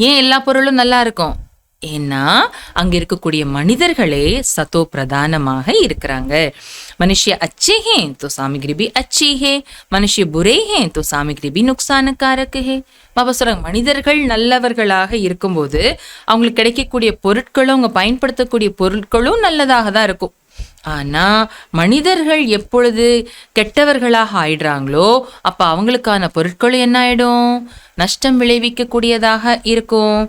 ஏன் எல்லா பொருளும் நல்லா இருக்கும்? ஏன்னா அங்க இருக்கக்கூடிய மனிதர்களே சத்தோ பிரதானமாக இருக்கிறாங்க. மனுஷிய अच्छे हैं तो सामग्री भी अच्छी है, मनुष्य बुरे हैं तो सामग्री भी नुकसानकारक है. பாபா சொல்றாங்க மனிதர்கள் நல்லவர்களாக இருக்கும்போது அவங்களுக்கு கிடைக்கக்கூடிய பொருட்களும் அவங்க பயன்படுத்தக்கூடிய பொருட்களும் நல்லதாக தான் இருக்கும். ஆனா மனிதர்கள் எப்பொழுது கெட்டவர்களாக ஆயிடுறாங்களோ அப்ப அவங்களுக்கான பொருட்களும் என்ன ஆயிடும்? நஷ்டம் விளைவிக்க கூடியதாக இருக்கும்.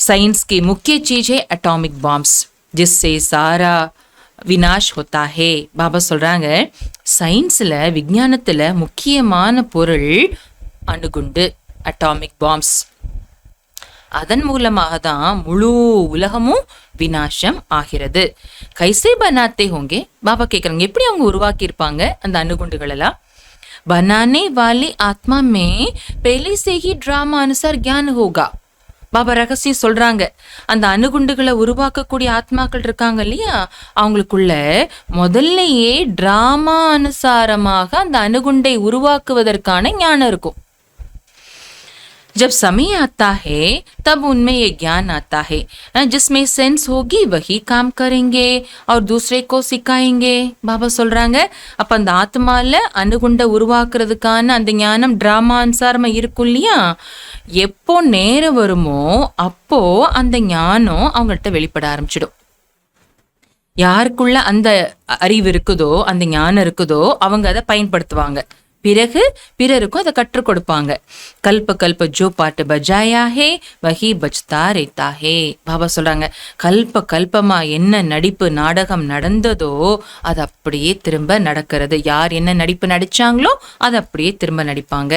साइंस की मुख्य चीज है एटॉमिक बॉम्ब्स, जिससे सारा विनाश होता है. பாபா சொல்றாங்க சயின்ஸ்ல விஞ்ஞானத்துல முக்கியமான பொருள் அணுகுண்டு, அட்டாமிக் பாம்ப்ஸ். அதன் மூலமாக தான் முழு உலகமும் விநாசம் ஆகிறது. கைசே பனாத்தே ஹோங்கே? பாபா கேக்குறாங்க எப்படி அவங்க உருவாக்கி இருப்பாங்க அந்த அணுகுண்டுகள் எல்லாம்? बनाने वाली आत्मा में पहले से ही ड्रामा अनुसार ज्ञान होगा. பாபா ரகசியம் சொல்றாங்க அந்த அணுகுண்டுகளை உருவாக்கக்கூடிய ஆத்மாக்கள் இருக்காங்க இல்லையா, அவங்களுக்குள்ள முதல்லயே டிராமா அனுசாரமாக அந்த அணுகுண்டை உருவாக்குவதற்கான ஞானம் இருக்கும். जब समय आता है तब उनमें ये ज्ञान आता है, जिसमें सेंस होगी वही काम करेंगे और दूसरे को सिखाएंगे. பாபா சொல்றாங்க அப்ப அந்த ஆத்மால அணுகுண்டை உருவாக்குறதுக்கான அந்த ஞானம் டிராமா அனுசாரமா இருக்கும் இல்லையா. எப்போ நேரம் வருமோ அப்போ அந்த ஞானம் அவங்கள்ட்ட வெளிப்பட ஆரம்பிச்சிடும். யாருக்குள்ள அந்த அறிவு இருக்குதோ அந்த ஞானம் இருக்குதோ அவங்க அதை பயன்படுத்துவாங்க. பிறகு பிறருக்கும் அதை கற்றுக் கொடுப்பாங்க. கல்ப கல்ப ஜோ பாட்டு பஜாயா ஹே வஹி பஜ்தா ரேத்தா ஹே. பாபா சொல்றாங்க கல்ப கல்பமா என்ன நடிப்பு நாடகம் நடந்ததோ அது அப்படியே திரும்ப நடக்கிறது. யார் என்ன நடிப்பு நடிச்சாங்களோ அது அப்படியே திரும்ப நடிப்பாங்க.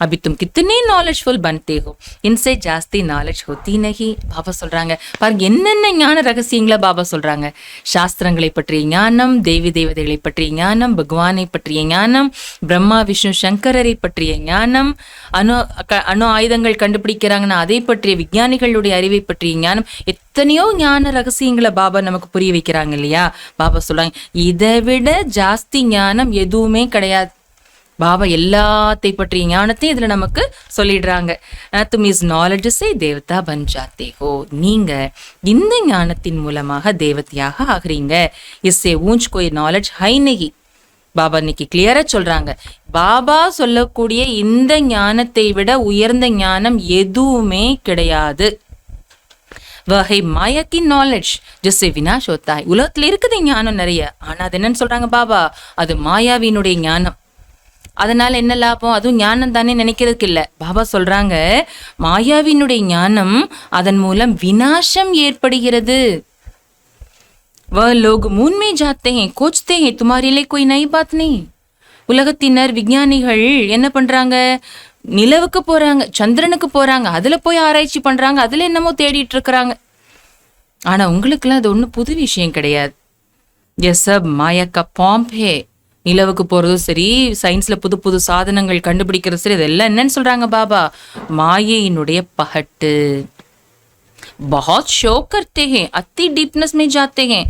அபி தும் கித்தனே நாலேஜ்ஃபுல் பன்தே ஹோ, இன்சே ஜாஸ்தி நாலேஜ் ஹோத்தி நஹி. பாபா சொல்றாங்க பாருங்க என்னென்ன ஞான ரகசியங்களா பாபா சொல்றாங்க. சாஸ்திரங்களை பற்றிய ஞானம், தேவி தேவதைகளை பற்றிய ஞானம், பகவானை பற்றிய ஞானம், பிரம்மா விஷ்ணு சங்கரரை பற்றிய ஞானம், அணு ஆயுதங்கள் கண்டுபிடிக்கிறாங்கன்னா அதை பற்றிய விஞ்ஞானிகளுடைய அறிவை பற்றிய ஞானம், எத்தனையோ ஞான ரகசியங்களை பாபா நமக்கு புரிய வைக்கிறாங்க இல்லையா. பாபா சொல்றாங்க இதை விட ஜாஸ்தி ஞானம் எதுவுமே கிடையாது. பாபா எல்லாத்தை பற்றிய ஞானத்தையும் இதுல நமக்கு சொல்லிடுறாங்க. தும் இஸ் நாலேஜ் சே தேவதா பன் ஜாத்தே ஹோ. நீங்க இந்த ஞானத்தின் மூலமாக தேவதையாக ஆகுறீங்க. இஸ்ஸே ஊஞ்ச் கோய் நாலேஜ் ஹை நஹி. பாபா இன்னைக்கு கிளியரா சொல்றாங்க பாபா சொல்லக்கூடிய இந்த ஞானத்தை விட உயர்ந்த ஞானம் எதுவுமே கிடையாது. வகை மாயாக்கி நாலேஜ் ஜெஸ்ஸே வினாஷ் ஹோத்தா ஹை. உலகத்துல இருக்குது ஞானம் நிறைய, ஆனா அது என்னன்னு சொல்றாங்க பாபா, அது மாயாவினுடைய ஞானம். அதனால என்ன லாபம்? அதுவும் ஞானம் தானே நினைக்கிறதுக்கு இல்ல. பாபா சொல்றாங்க மாயாவினுடைய ஞானம் அதன் மூலம் வினாசம் ஏற்படுகிறது. वह लोग मून में जाते हैं, खोजते हैं, तुम्हारे लिए कोई नई बात नहीं. உலகத்தினர் விஞ்ஞானிகள் என்ன பண்றாங்க, நிலவுக்கு போறாங்க, சந்திரனுக்கு போறாங்க, அதுல போய் ஆராய்ச்சி பண்றாங்க, அதுல என்னமோ தேடிட்டு இருக்கிறாங்க. ஆனா உங்களுக்குலாம் அது ஒன்றும் புது விஷயம் கிடையாது. எஸ் சப் மாயா கா பாம்ப் ஹே. நிலவுக்கு போறதும் சரி, சயின்ஸ்ல புது புது சாதனங்கள் கண்டுபிடிக்கிறது சரி, இதெல்லாம் என்னன்னு சொல்றாங்க பாபா, மாயையினுடைய பகட்டு. बहुत शौक करते हैं, अति डीपनेस में जाते हैं,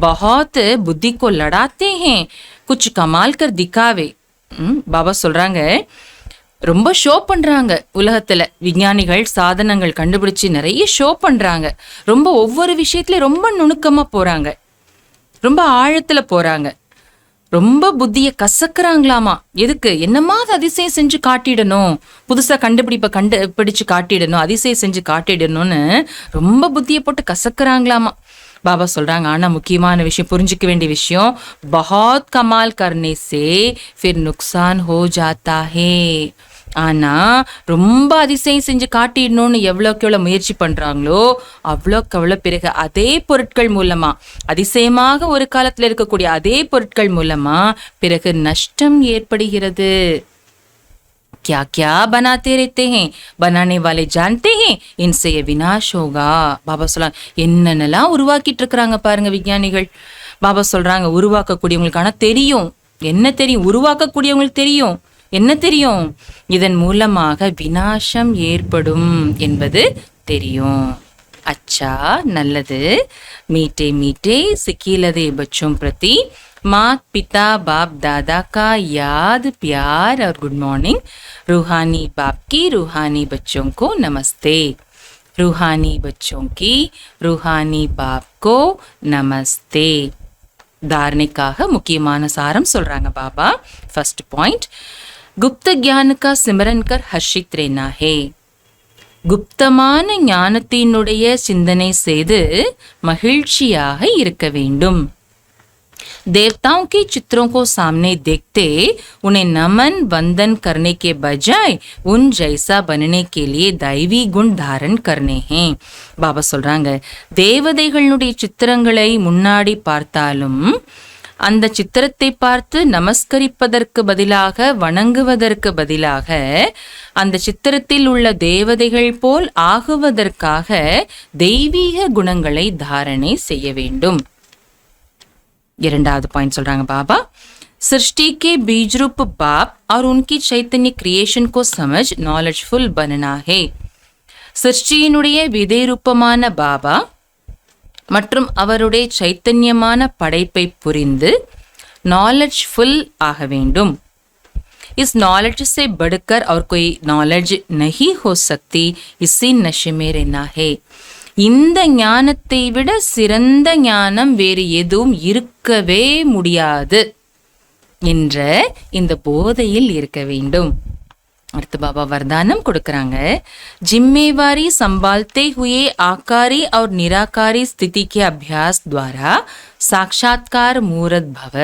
बहुत बुद्धि को लड़ाते हैं, कुछ कमाल कर दिखावे. பாபா சொல்றாங்க, ரொம்ப ஷோ பண்றாங்க. உலகத்துல விஞ்ஞானிகள் சாதனங்கள் கண்டுபிடிச்சு நிறைய ஷோ பண்றாங்க. ரொம்ப ஒவ்வொரு விஷயத்துல ரொம்ப நுணுக்கமா போறாங்க, ரொம்ப ஆழத்துல போறாங்க, ரொம்ப புத்திய கசக்குறாங்களாமா. எதுக்கு? என்னமாவது அதிசயம் செஞ்சு காட்டிடணும், புதுசா கண்டுபிடிச்சு காட்டிடணும், அதிசயம் செஞ்சு காட்டிடணும்னு ரொம்ப புத்தியை போட்டு கசக்குறாங்களாமா. பாபா சொல்றாங்க, ஆனா முக்கியமான விஷயம், புரிஞ்சுக்க வேண்டிய விஷயம், பஹாத் கமால் கர்னே சே ஃபிர் நுக்சான் ஹோ ஜாத்தா ஹே. ஆனா ரொம்ப அதிசயம் செஞ்சு காட்டிடணும்னு எவ்வளோக்கு எவ்வளோ முயற்சி பண்றாங்களோ அவ்வளோக்கு அவ்வளோ பிறகு அதே பொருட்கள் மூலமா, அதிசயமாக ஒரு காலத்துல இருக்கக்கூடிய அதே பொருட்கள் மூலமா பிறகு நஷ்டம் ஏற்படுகிறது. क्या क्या बनाते रहते हैं, बनाने वाले जानते हैं इनसे ये विनाश होगा. பாபா சொல்றாங்க, என்னென்னலாம் உருவாக்கிட்டு இருக்கிறாங்க பாருங்க விஞ்ஞானிகள். பாபா சொல்றாங்க, உருவாக்கக்கூடியவங்களுக்கு ஆனா தெரியும், என்ன தெரியும், உருவாக்கக்கூடியவங்களுக்கு தெரியும், என்ன தெரியும், இதன் மூலமாக விநாசம் ஏற்படும் என்பது தெரியும். अच्छा, நல்லது. मीठे मीठे सिखिलदे बच्चों प्रति माता पिता बाप दादा का याद प्यार और गुड मॉर्निंग. रूहानी बाप की रूहानी बच्चों को नमस्ते. रूहानी बच्चों की रूहानी बाप को नमस्ते. धारणेக்காக முக்கியமான சாரம் சொல்றாங்க பாபா. फर्स्ट पॉइंट, गुप्त ज्ञान का सिमरन कर हर्षित रहना है. குப்தமான ஞானத்தினுடைய சிந்தனை செய்து மகிழ்ச்சியாக இருக்க வேண்டும். देवताओं के चित्रों को सामने देखते उन्हें नमन वंदन करने के बजाय उन जैसा बनने के लिए दैवी गुण धारण करने हैं. பாபா சொல்றாங்க, தேவதைகளுடைய சித்திரங்களை முன்னாடி பார்த்தாலும் அந்த சித்திரத்தை பார்த்து நமஸ்கரிப்பதற்கு பதிலாக, வணங்குவதற்கு பதிலாக, அந்த சித்திரத்தில் உள்ள தேவதைகள் போல் ஆகுவதற்காக தெய்வீக குணங்களை தாரணை செய்ய வேண்டும். இரண்டாவது பாயிண்ட் சொல்றாங்க பாபா, सृष्टि के बीज रूप बाप और उनकी चैतन्य क्रिएशन को समझ नॉलेजफुल बनना है. சிருஷ்டியினுடைய விதை ரூபமான பாபா மற்றும் அவருடைய சைத்தன்யமான படைப்பை புரிந்து नॉलेजफुल ஆக வேண்டும். इस नॉलेज से बढ़कर और कोई नॉलेज नहीं हो सकती, इसी नशे में रहना है. இந்த ஞானத்தை விட சிறந்த ஞானம் வேறு எதுவும் இருக்கவே முடியாது என்ற இந்த போதையில் இருக்க வேண்டும். அடுத்து பாபா वरदानम கொடுக்கறாங்க, जिम्मेवारी संभालते हुए आकारी और निराकारी स्थिति के अभ्यास द्वारा साक्षात्कार मूर्त भव.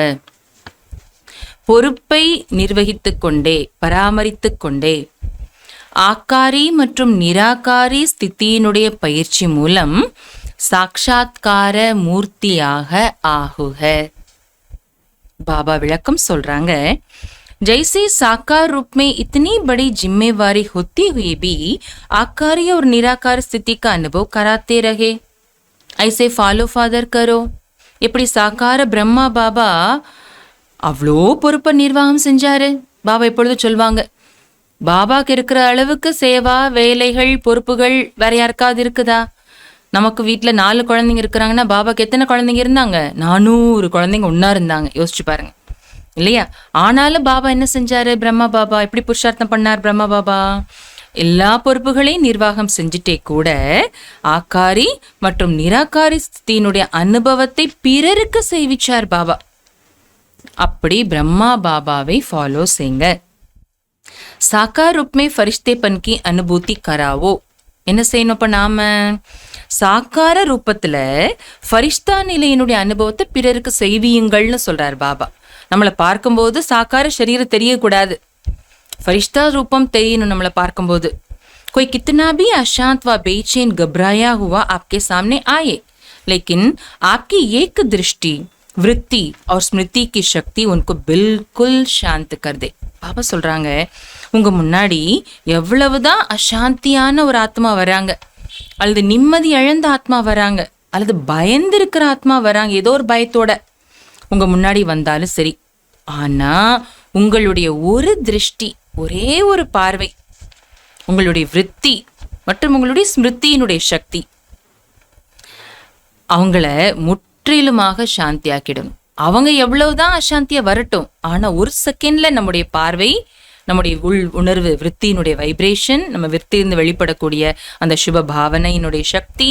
பொறுப்பை நிர்வகித்துக் கொண்டே, பராமரித்துக் கொண்டே, ஆக்காரி மற்றும் நிராகாரி ஸ்திதியினுடைய பயிற்சி மூலம் சாட்சாத்கார மூர்த்தியாக ஆகுக. பாபா விளக்கம் சொல்றாங்க, जैसे साकार रूप में इतनी बड़ी जिम्मेवारी होती हुई भी आकारी और निराकार स्थिति का अनुभव कराते रहे, ऐसे फॉलो फादर करो. எப்படி சாக்கார பிரம்மா பாபா அவ்வளோ பொறுப்பை நிர்வாகம் செஞ்சாரு. பாபா எப்பொழுது சொல்வாங்க, பாபாக்கு இருக்கிற அளவுக்கு சேவா வேலைகள் பொறுப்புகள் வேற யாருக்காவது இருக்குதா? நமக்கு வீட்டில் 4 குழந்தைங்க இருக்கிறாங்கன்னா பாபாக்கு எத்தனை குழந்தைங்க இருந்தாங்க? 400 குழந்தைங்க ஒன்னா இருந்தாங்க. யோசிச்சு பாருங்க இல்லையா? ஆனாலும் பாபா என்ன செஞ்சாரு? பிரம்மா பாபா எப்படி புருஷார்த்தம் பண்ணார்? பிரம்மா பாபா எல்லா பொறுப்புகளையும் நிர்வாகம் செஞ்சுட்டே கூட ஆக்காரி மற்றும் நிராகாரி ஸ்திதியினுடைய அனுபவத்தை பிறருக்கு செய்விச்சார் பாபா. அப்படி பிரம்மா பாபாவை ஃபாலோ செய்யுங்க. साकार रूप में फरिश्तेपन की अनुभूति करावो. என்ன செய்யணும்? இப்ப நாம சாக்கார ரூபத்துல ஃபரிஷ்தா நிலையினுடைய அனுபவத்தை பிறருக்கு செய்வியுங்கள்னு சொல்றார் பாபா. நம்மளை பார்க்கும்போது சாக்கார சரீரம் தெரியக்கூடாது, फरिश्ता रूपम தெரியணும் நம்மளை பார்க்கும்போது. कोई कितना भी अशांत व बेचैन घबराया हुआ आपके सामने आए, लेकिन आपकी एक दृष्टि விருத்தி और ஸ்மிருதி की शक्ति उनको बिल्कुल शांत कर दे. பாபா சொல்றாங்க, உங்க முன்னாடி எவ்வளவுதான் அசாந்தியான ஒரு ஆத்மா வராங்க, அல்லது நிம்மதி இழந்த ஆத்மா வராங்க, அல்லது பயந்து இருக்கிற ஆத்மா வராங்க, ஏதோ ஒரு பயத்தோட உங்க முன்னாடி வந்தாலும் சரி, ஆனா உங்களுடைய ஒரு திருஷ்டி, ஒரே ஒரு பார்வை, உங்களுடைய விருத்தி மற்றும் உங்களுடைய ஸ்மிருதியினுடைய சக்தி அவங்கள முற்றிலுமாக சாந்தி ஆக்கிடும். அவங்க எவ்வளவுதான் அசாந்தியா வரட்டும், ஆனா ஒரு செகண்ட்ல நம்முடைய பார்வை, நம்முடைய உள் உணர்வு, விருத்தியினுடைய வைப்ரேஷன், நம்ம விருத்தியிலிருந்து வெளிப்படக்கூடிய அந்த சுப பாவனையினுடைய சக்தி,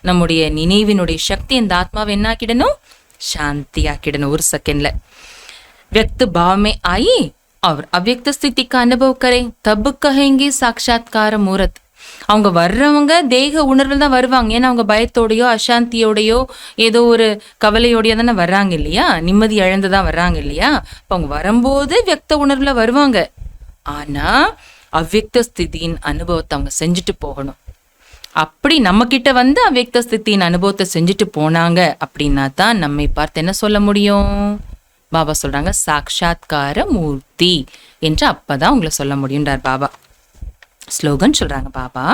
நம்முடைய நினைவினுடைய சக்தி இந்த ஆத்மாவை என்ன ஆக்கிடணும், शांति आकिडन और सेकंड व्यक्त भाव में आई और अव्यक्त स्थिति का अनुभव करें तब कहेंगे साक्षात्कार मूर्त. அவங்க வர்றவங்க தேக உணர்வில் தான் வருவாங்க. ஏன்னா அவங்க பயத்தோடையோ அசாந்தியோடையோ ஏதோ ஒரு கவலையோடையோ தானே வர்றாங்க இல்லையா, நிம்மதி இழந்துதான் வர்றாங்க இல்லையா. அப்போ அவங்க வரும்போது வியக்த உணர்வுல வருவாங்க. ஆனா அவ்வியக்த ஸ்திதியின் அனுபவத்தை அவங்க செஞ்சுட்டு போகணும். அப்படி நம்ம கிட்ட வந்து அவ்வியக்த ஸ்திதியின் அனுபவத்தை செஞ்சுட்டு போனாங்க அப்படின்னா தான் நம்மை பார்த்து என்ன சொல்ல முடியும். பாபா சொல்றாங்க சாக்ஷாத்கார மூர்த்தி என்று அப்பதான் உங்களை சொல்ல முடியும்ன்றார் பாபா. स्लोगन चल रहा है बाबा,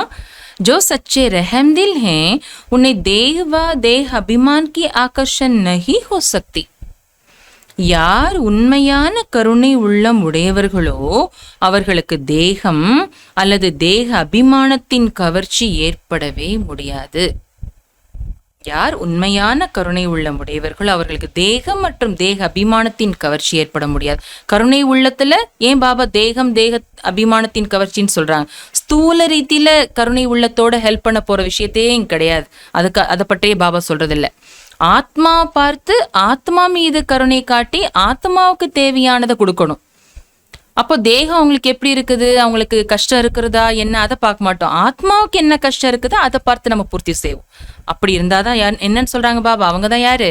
जो सच्चे रहमदिल हैं उन्हें देह व देह अभिमान की आकर्षण नहीं हो सकती. யார் உண்மையான கருணை உள்ளம் உடையவர்களோ அவர்களுக்கு தேகம் அல்லது தேக அபிமானத்தின் கவர்ச்சி ஏற்படவே முடியாது. யார் உண்மையான கருணை உள்ளம் உடையவர்களோ அவர்களுக்கு தேகம் மற்றும் தேக அபிமானத்தின் கவர்ச்சி ஏற்பட முடியாது. கருணை உள்ளத்துல ஏன் பாபா தேகம் தேக அபிமானத்தின் கவர்ச்சின்னு சொல்றாங்க? ஸ்தூல ரீதியில கருணை உள்ளத்தோட ஹெல்ப் பண்ண போற விஷயத்தையே இங்க கிடையாது. அதை பற்றியே பாபா சொல்றதில்லை. ஆத்மா பார்த்து ஆத்மா மீது கருணை காட்டி ஆத்மாவுக்கு தேவையானதை கொடுக்கணும். அப்போ தேகம் அவங்களுக்கு எப்படி இருக்குது, அவங்களுக்கு கஷ்டம் இருக்கிறதா என்ன, அதை பார்க்க மாட்டோம். ஆத்மாவுக்கு என்ன கஷ்டம் இருக்குதோ அதை பார்த்து நம்ம பூர்த்தி செய்வோம். அப்படி இருந்தாதான் என்னன்னு சொல்றாங்க பாபா, அவங்கதான் யாரு,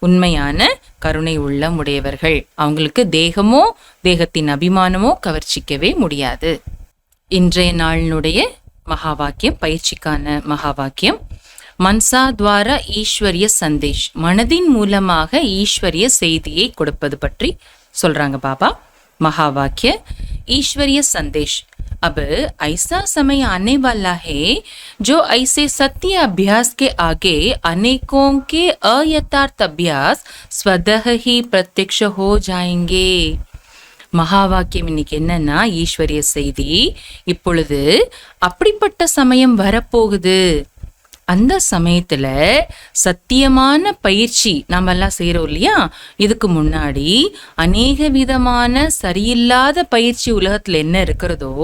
உண்மையான கருணை உள்ளம் உடையவர்கள். அவங்களுக்கு தேகமோ தேகத்தின் அபிமானமோ கவர்ச்சிக்கவே முடியாது. இன்றைய நாளினுடைய மகா வாக்கியம், பயிற்சிக்கான மகா வாக்கியம், மன்சா துவாரா ஈஸ்வரிய சந்தேஷ், மனதின் மூலமாக ஈஸ்வரிய செய்தியை கொடுப்பது பற்றி சொல்றாங்க பாபா. महावाक्य ईश्वरीय संदेश. अब ऐसा समय आने वाला है जो ऐसे सत्य अभ्यास के आगे अनेकों के अयथार्थ अभ्यास स्वतः ही प्रत्यक्ष हो जाएंगे. மகாவாக்கியம் இன்னைக்கு என்னன்னா ஈஸ்வரிய செய்தி. இப்பொழுது அப்படிப்பட்ட சமயம் வரப்போகுது. அந்த சமயத்துல சத்தியமான பயிற்சி நாம எல்லாம் செய்யறோம் இல்லையா, இதுக்கு முன்னாடி அநேக விதமான சரியில்லாத பயிற்சி உலகத்துல என்ன இருக்கிறதோ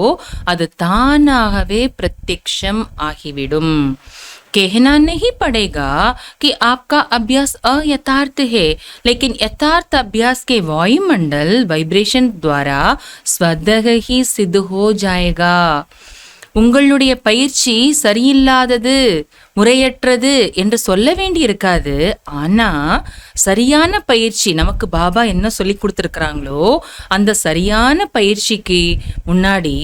அது தானாகவே பிரத்யக்ஷம் ஆகிவிடும். कहना नहीं पड़ेगा कि आपका अभ्यास अयथार्थ है, लेकिन यथार्थ अभ्यास के वायुमंडल वाइब्रेशन द्वारा स्वतः ही सिद्ध हो जाएगा. உங்களுடைய பயிற்சி சரியில்லாதது முறையற்றது என்று சொல்ல வேண்டி இருக்காது. ஆனா சரியான பயிற்சி நமக்கு பாபா என்ன சொல்லி கொடுத்துருக்கிறாங்களோ அந்த சரியான பயிற்சிக்கு முன்னாடி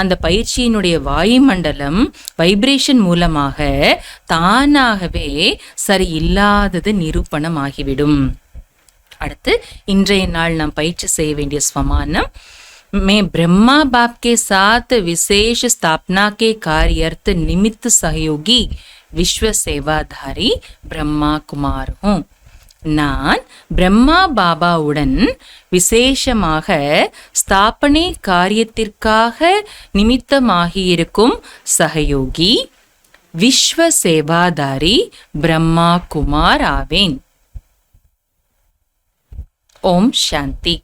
அந்த பயிற்சியினுடைய வாயுமண்டலம் வைப்ரேஷன் மூலமாக தானாகவே சரியில்லாதது நிரூபணம் ஆகிவிடும். அடுத்து இன்றைய நாள் நாம் பயிற்சி செய்ய வேண்டிய ஸ்வமானம், मैं ब्रह्मा बाप के साथ विशेष स्थापना के कार्यार्थ निमित्त सहयोगी विश्व सेवाधारी ब्रह्मा कुमार हूँ. நான் பிரம்மா பாபாவுடன் விசேஷமாக ஸ்தாபனை காரியத்திற்காக நிமித்தமாகியிருக்கும் சகயோகி விஸ்வ சேவாதாரி பிரம்மா குமார் ஆவேன். ஓம் சாந்தி.